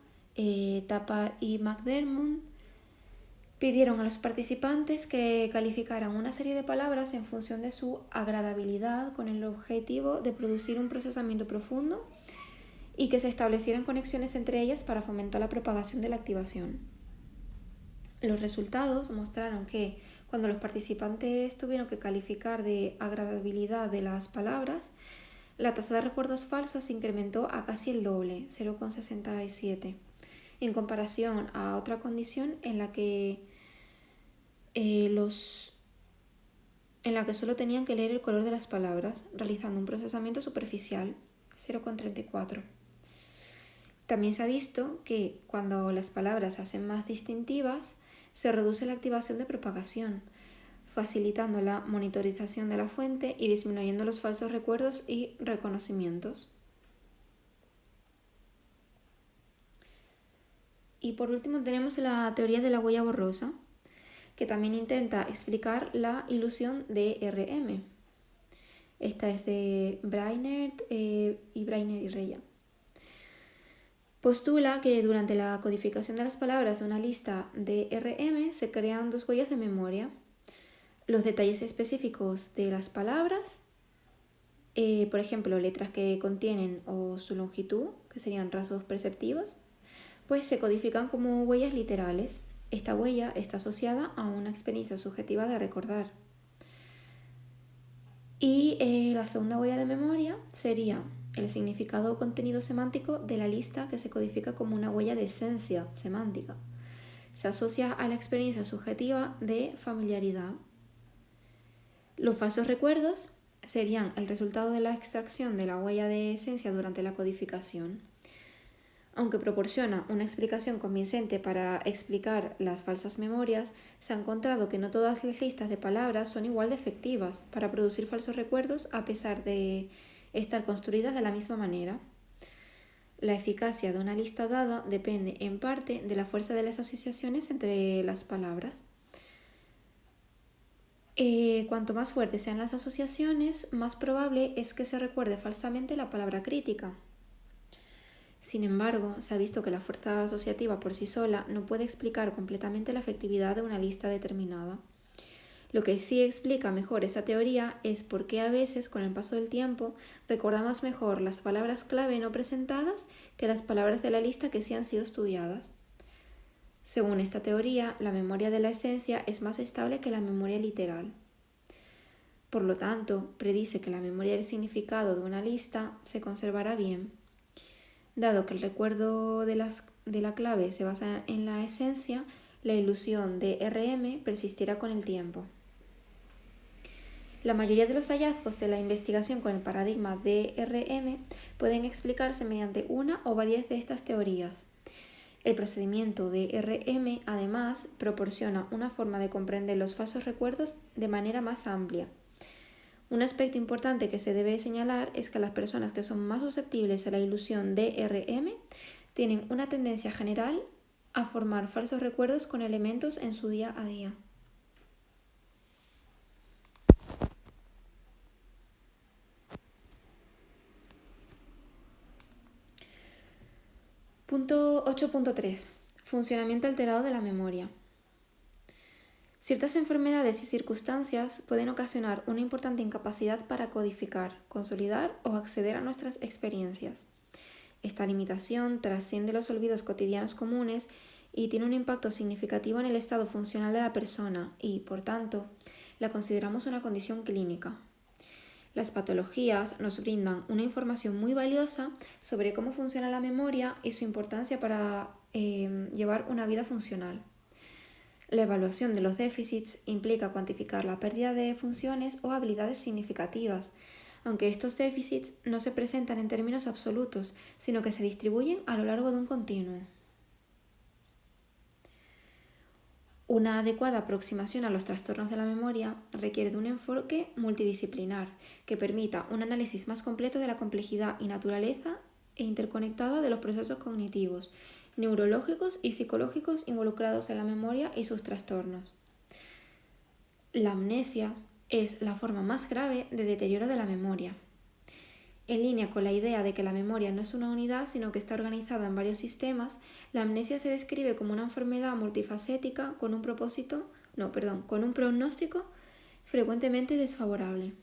Tapa y McDermott pidieron a los participantes que calificaran una serie de palabras en función de su agradabilidad con el objetivo de producir un procesamiento profundo y que se establecieran conexiones entre ellas para fomentar la propagación de la activación. Los resultados mostraron que cuando los participantes tuvieron que calificar de agradabilidad de las palabras, la tasa de recuerdos falsos se incrementó a casi el doble, 0,67, en comparación a otra condición en la que solo tenían que leer el color de las palabras, realizando un procesamiento superficial, 0,34. También se ha visto que cuando las palabras se hacen más distintivas, se reduce la activación de propagación, facilitando la monitorización de la fuente y disminuyendo los falsos recuerdos y reconocimientos. Y por último tenemos la teoría de la huella borrosa, que también intenta explicar la ilusión de RM. Esta es de Brainerd y Reya. Postula que durante la codificación de las palabras de una lista de RM se crean dos huellas de memoria. Los detalles específicos de las palabras, por ejemplo, letras que contienen o su longitud, que serían rasgos perceptivos, pues se codifican como huellas literales. Esta huella está asociada a una experiencia subjetiva de recordar. Y la segunda huella de memoria sería el significado o contenido semántico de la lista, que se codifica como una huella de esencia semántica. Se asocia a la experiencia subjetiva de familiaridad. Los falsos recuerdos serían el resultado de la extracción de la huella de esencia durante la codificación. Aunque proporciona una explicación convincente para explicar las falsas memorias, se ha encontrado que no todas las listas de palabras son igual de efectivas para producir falsos recuerdos a pesar de estar construidas de la misma manera. La eficacia de una lista dada depende en parte de la fuerza de las asociaciones entre las palabras. Cuanto más fuertes sean las asociaciones, más probable es que se recuerde falsamente la palabra crítica. Sin embargo, se ha visto que la fuerza asociativa por sí sola no puede explicar completamente la efectividad de una lista determinada. Lo que sí explica mejor esta teoría es por qué a veces, con el paso del tiempo, recordamos mejor las palabras clave no presentadas que las palabras de la lista que sí han sido estudiadas. Según esta teoría, la memoria de la esencia es más estable que la memoria literal. Por lo tanto, predice que la memoria del significado de una lista se conservará bien. Dado que el recuerdo de la clave se basa en la esencia, la ilusión de RM persistirá con el tiempo. La mayoría de los hallazgos de la investigación con el paradigma de RM pueden explicarse mediante una o varias de estas teorías. El procedimiento de RM, además, proporciona una forma de comprender los falsos recuerdos de manera más amplia. Un aspecto importante que se debe señalar es que las personas que son más susceptibles a la ilusión de RM tienen una tendencia general a formar falsos recuerdos con elementos en su día a día. Punto 8.3. Funcionamiento alterado de la memoria. Ciertas enfermedades y circunstancias pueden ocasionar una importante incapacidad para codificar, consolidar o acceder a nuestras experiencias. Esta limitación trasciende los olvidos cotidianos comunes y tiene un impacto significativo en el estado funcional de la persona y, por tanto, la consideramos una condición clínica. Las patologías nos brindan una información muy valiosa sobre cómo funciona la memoria y su importancia para llevar una vida funcional. La evaluación de los déficits implica cuantificar la pérdida de funciones o habilidades significativas, aunque estos déficits no se presentan en términos absolutos, sino que se distribuyen a lo largo de un continuo. Una adecuada aproximación a los trastornos de la memoria requiere de un enfoque multidisciplinar que permita un análisis más completo de la complejidad y naturaleza e interconectada de los procesos cognitivos, neurológicos y psicológicos involucrados en la memoria y sus trastornos. La amnesia es la forma más grave de deterioro de la memoria. En línea con la idea de que la memoria no es una unidad, sino que está organizada en varios sistemas, la amnesia se describe como una enfermedad multifacética con un pronóstico frecuentemente desfavorable.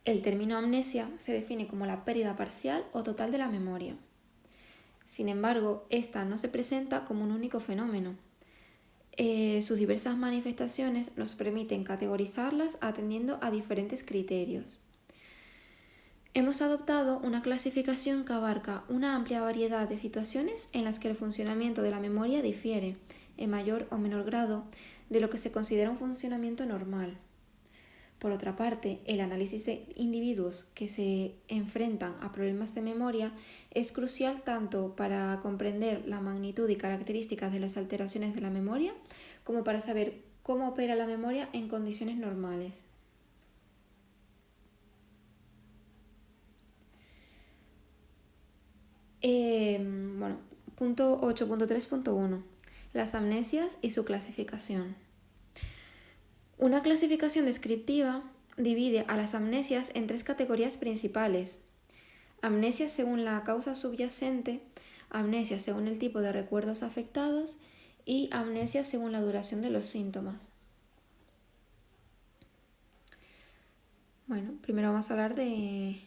El término amnesia se define como la pérdida parcial o total de la memoria. Sin embargo, esta no se presenta como un único fenómeno. Sus diversas manifestaciones nos permiten categorizarlas atendiendo a diferentes criterios. Hemos adoptado una clasificación que abarca una amplia variedad de situaciones en las que el funcionamiento de la memoria difiere, en mayor o menor grado, de lo que se considera un funcionamiento normal. Por otra parte, el análisis de individuos que se enfrentan a problemas de memoria es crucial tanto para comprender la magnitud y características de las alteraciones de la memoria, como para saber cómo opera la memoria en condiciones normales. Punto 8.3.1. Las amnesias y su clasificación. Una clasificación descriptiva divide a las amnesias en tres categorías principales: amnesia según la causa subyacente, amnesia según el tipo de recuerdos afectados y amnesia según la duración de los síntomas. Bueno, primero vamos a hablar de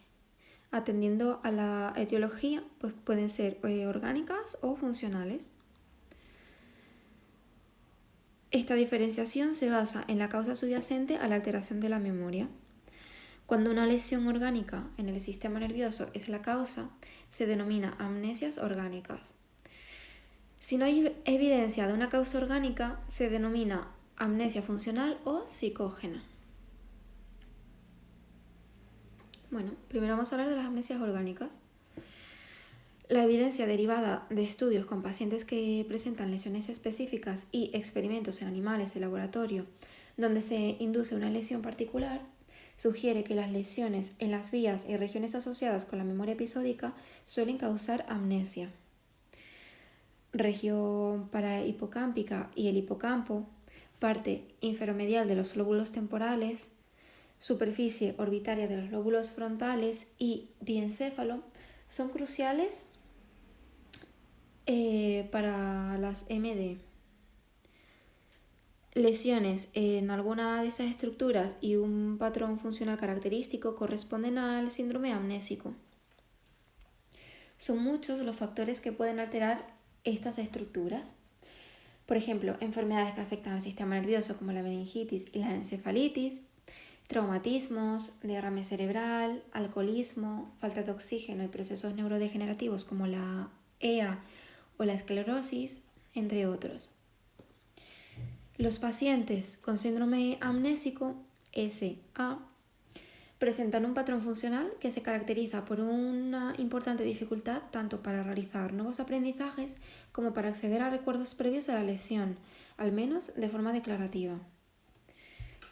atendiendo a la etiología, pues pueden ser orgánicas o funcionales. Esta diferenciación se basa en la causa subyacente a la alteración de la memoria. Cuando una lesión orgánica en el sistema nervioso es la causa, se denomina amnesias orgánicas. Si no hay evidencia de una causa orgánica, se denomina amnesia funcional o psicógena. Bueno, primero vamos a hablar de las amnesias orgánicas. La evidencia derivada de estudios con pacientes que presentan lesiones específicas y experimentos en animales de laboratorio donde se induce una lesión particular sugiere que las lesiones en las vías y regiones asociadas con la memoria episódica suelen causar amnesia. Región parahipocámpica y el hipocampo, parte inferomedial de los lóbulos temporales, superficie orbitaria de los lóbulos frontales y diencéfalo son cruciales para las MD. Lesiones en alguna de esas estructuras y un patrón funcional característico corresponden al síndrome amnésico. Son muchos los factores que pueden alterar estas estructuras. Por ejemplo, enfermedades que afectan al sistema nervioso como la meningitis y la encefalitis, traumatismos, derrame cerebral, alcoholismo, falta de oxígeno y procesos neurodegenerativos como la EA o la esclerosis, entre otros. Los pacientes con síndrome amnésico, SA, presentan un patrón funcional que se caracteriza por una importante dificultad tanto para realizar nuevos aprendizajes como para acceder a recuerdos previos a la lesión, al menos de forma declarativa.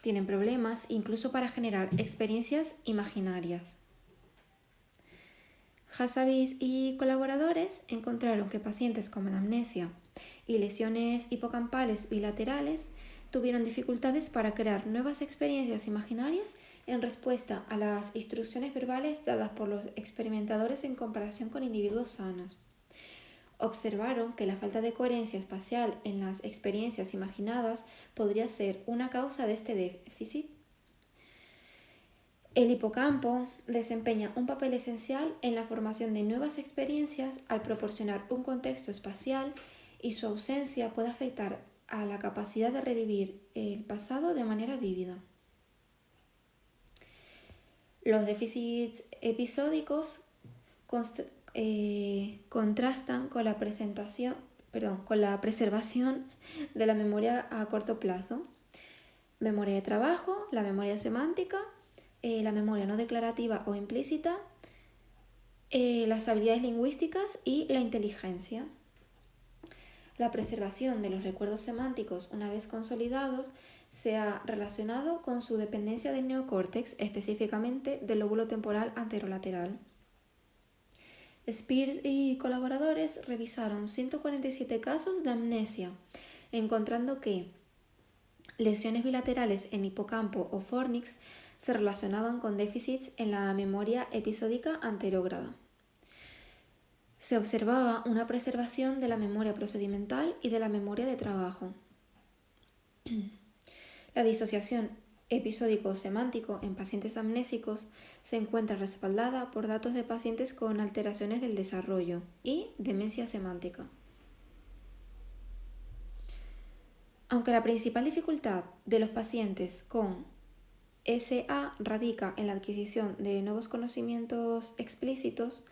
Tienen problemas incluso para generar experiencias imaginarias. Hassabis y colaboradores encontraron que pacientes con amnesia y lesiones hipocampales bilaterales tuvieron dificultades para crear nuevas experiencias imaginarias en respuesta a las instrucciones verbales dadas por los experimentadores en comparación con individuos sanos. Observaron que la falta de coherencia espacial en las experiencias imaginadas podría ser una causa de este déficit. El hipocampo desempeña un papel esencial en la formación de nuevas experiencias al proporcionar un contexto espacial y su ausencia puede afectar a la capacidad de revivir el pasado de manera vívida. Los déficits episódicos contrastan con la con la preservación de la memoria a corto plazo. Memoria de trabajo, la memoria semántica, la memoria no declarativa o implícita, las habilidades lingüísticas y la inteligencia. La preservación de los recuerdos semánticos, una vez consolidados, se ha relacionado con su dependencia del neocórtex, específicamente del lóbulo temporal anterolateral. Spears y colaboradores revisaron 147 casos de amnesia, encontrando que lesiones bilaterales en hipocampo o fornix se relacionaban con déficits en la memoria episódica anterógrada. Se observaba una preservación de la memoria procedimental y de la memoria de trabajo. La disociación episódico-semántico en pacientes amnésicos se encuentra respaldada por datos de pacientes con alteraciones del desarrollo y demencia semántica. Aunque la principal dificultad de los pacientes con SA radica en la adquisición de nuevos conocimientos explícitos,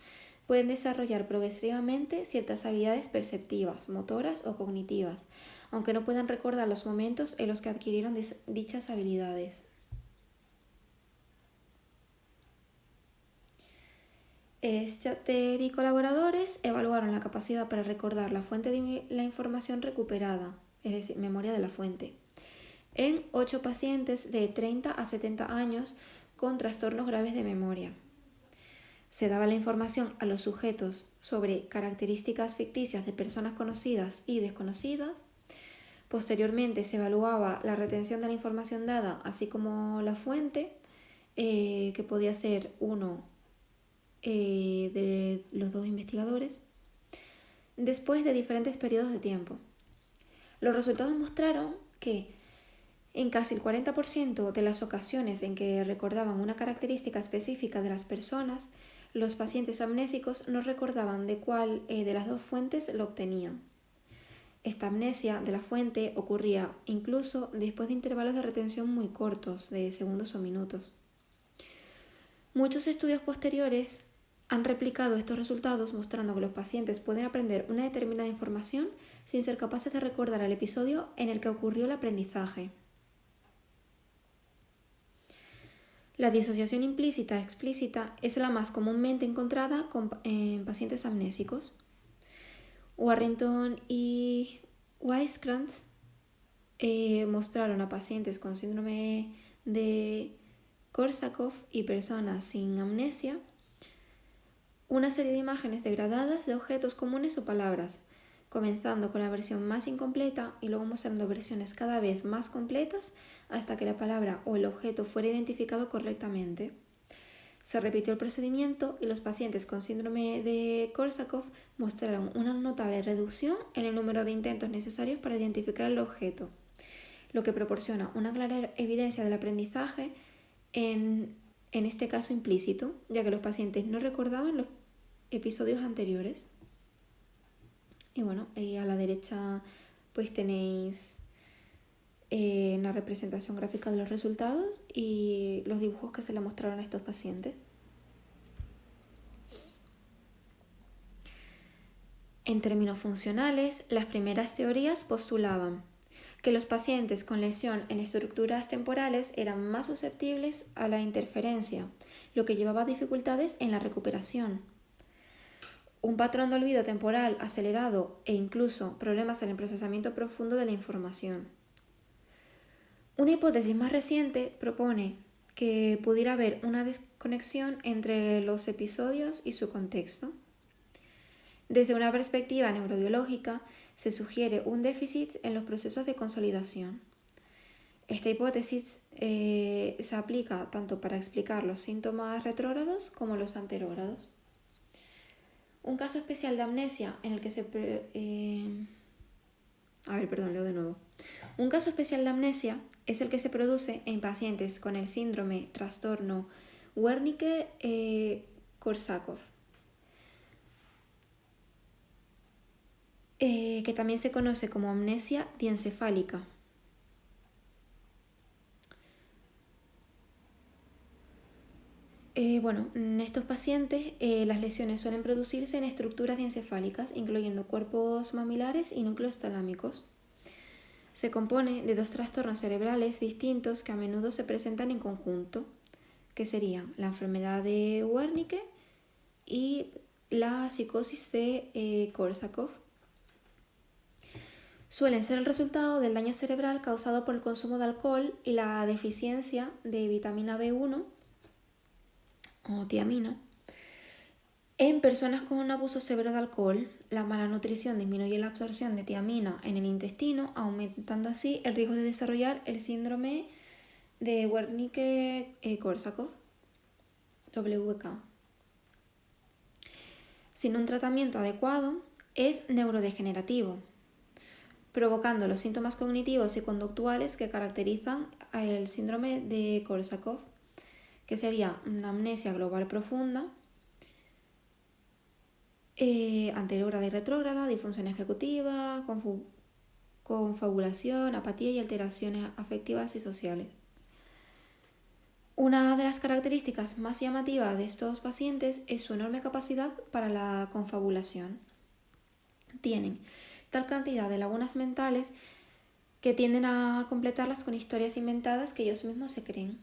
pueden desarrollar progresivamente ciertas habilidades perceptivas, motoras o cognitivas, aunque no puedan recordar los momentos en los que adquirieron dichas habilidades. Schachter y colaboradores evaluaron la capacidad para recordar la fuente de la información recuperada, es decir, memoria de la fuente, en 8 pacientes de 30 a 70 años con trastornos graves de memoria. Se daba la información a los sujetos sobre características ficticias de personas conocidas y desconocidas. Posteriormente se evaluaba la retención de la información dada, así como la fuente, que podía ser uno de los dos investigadores, después de diferentes periodos de tiempo. Los resultados mostraron que en casi el 40% de las ocasiones en que recordaban una característica específica de las personas, los pacientes amnésicos no recordaban de cuál de las dos fuentes lo obtenían. Esta amnesia de la fuente ocurría incluso después de intervalos de retención muy cortos, de segundos o minutos. Muchos estudios posteriores han replicado estos resultados, mostrando que los pacientes pueden aprender una determinada información sin ser capaces de recordar el episodio en el que ocurrió el aprendizaje. La disociación implícita-explícita es la más comúnmente encontrada en pacientes amnésicos. Warrington y Weiskrantz mostraron a pacientes con síndrome de Korsakoff y personas sin amnesia una serie de imágenes degradadas de objetos comunes o palabras, comenzando con la versión más incompleta y luego mostrando versiones cada vez más completas hasta que la palabra o el objeto fuera identificado correctamente. Se repitió el procedimiento y los pacientes con síndrome de Korsakoff mostraron una notable reducción en el número de intentos necesarios para identificar el objeto, lo que proporciona una clara evidencia del aprendizaje en este caso implícito, ya que los pacientes no recordaban los episodios anteriores. Y bueno, ahí a la derecha pues tenéis una representación gráfica de los resultados y los dibujos que se le mostraron a estos pacientes. En términos funcionales, las primeras teorías postulaban que los pacientes con lesión en estructuras temporales eran más susceptibles a la interferencia, lo que llevaba a dificultades en la recuperación. Un patrón de olvido temporal acelerado e incluso problemas en el procesamiento profundo de la información. Una hipótesis más reciente propone que pudiera haber una desconexión entre los episodios y su contexto. Desde una perspectiva neurobiológica, se sugiere un déficit en los procesos de consolidación. Esta hipótesis se aplica tanto para explicar los síntomas retrógrados como los anterógrados. Un caso especial de amnesia en el que Un caso especial de amnesia es el que se produce en pacientes con el síndrome trastorno Wernicke-Korsakoff, que también se conoce como amnesia diencefálica. En estos pacientes las lesiones suelen producirse en estructuras diencefálicas, incluyendo cuerpos mamilares y núcleos talámicos. Se compone de dos trastornos cerebrales distintos que a menudo se presentan en conjunto, que serían la enfermedad de Wernicke y la psicosis de Korsakoff. Suelen ser el resultado del daño cerebral causado por el consumo de alcohol y la deficiencia de vitamina B1 o tiamina. En personas con un abuso severo de alcohol, la mala nutrición disminuye la absorción de tiamina en el intestino, aumentando así el riesgo de desarrollar el síndrome de Wernicke-Korsakoff, WK. Sin un tratamiento adecuado, es neurodegenerativo, provocando los síntomas cognitivos y conductuales que caracterizan el síndrome de Korsakoff, que sería una amnesia global profunda, anterógrada y retrógrada, disfunción ejecutiva, confabulación, apatía y alteraciones afectivas y sociales. Una de las características más llamativas de estos pacientes es su enorme capacidad para la confabulación. Tienen tal cantidad de lagunas mentales que tienden a completarlas con historias inventadas que ellos mismos se creen.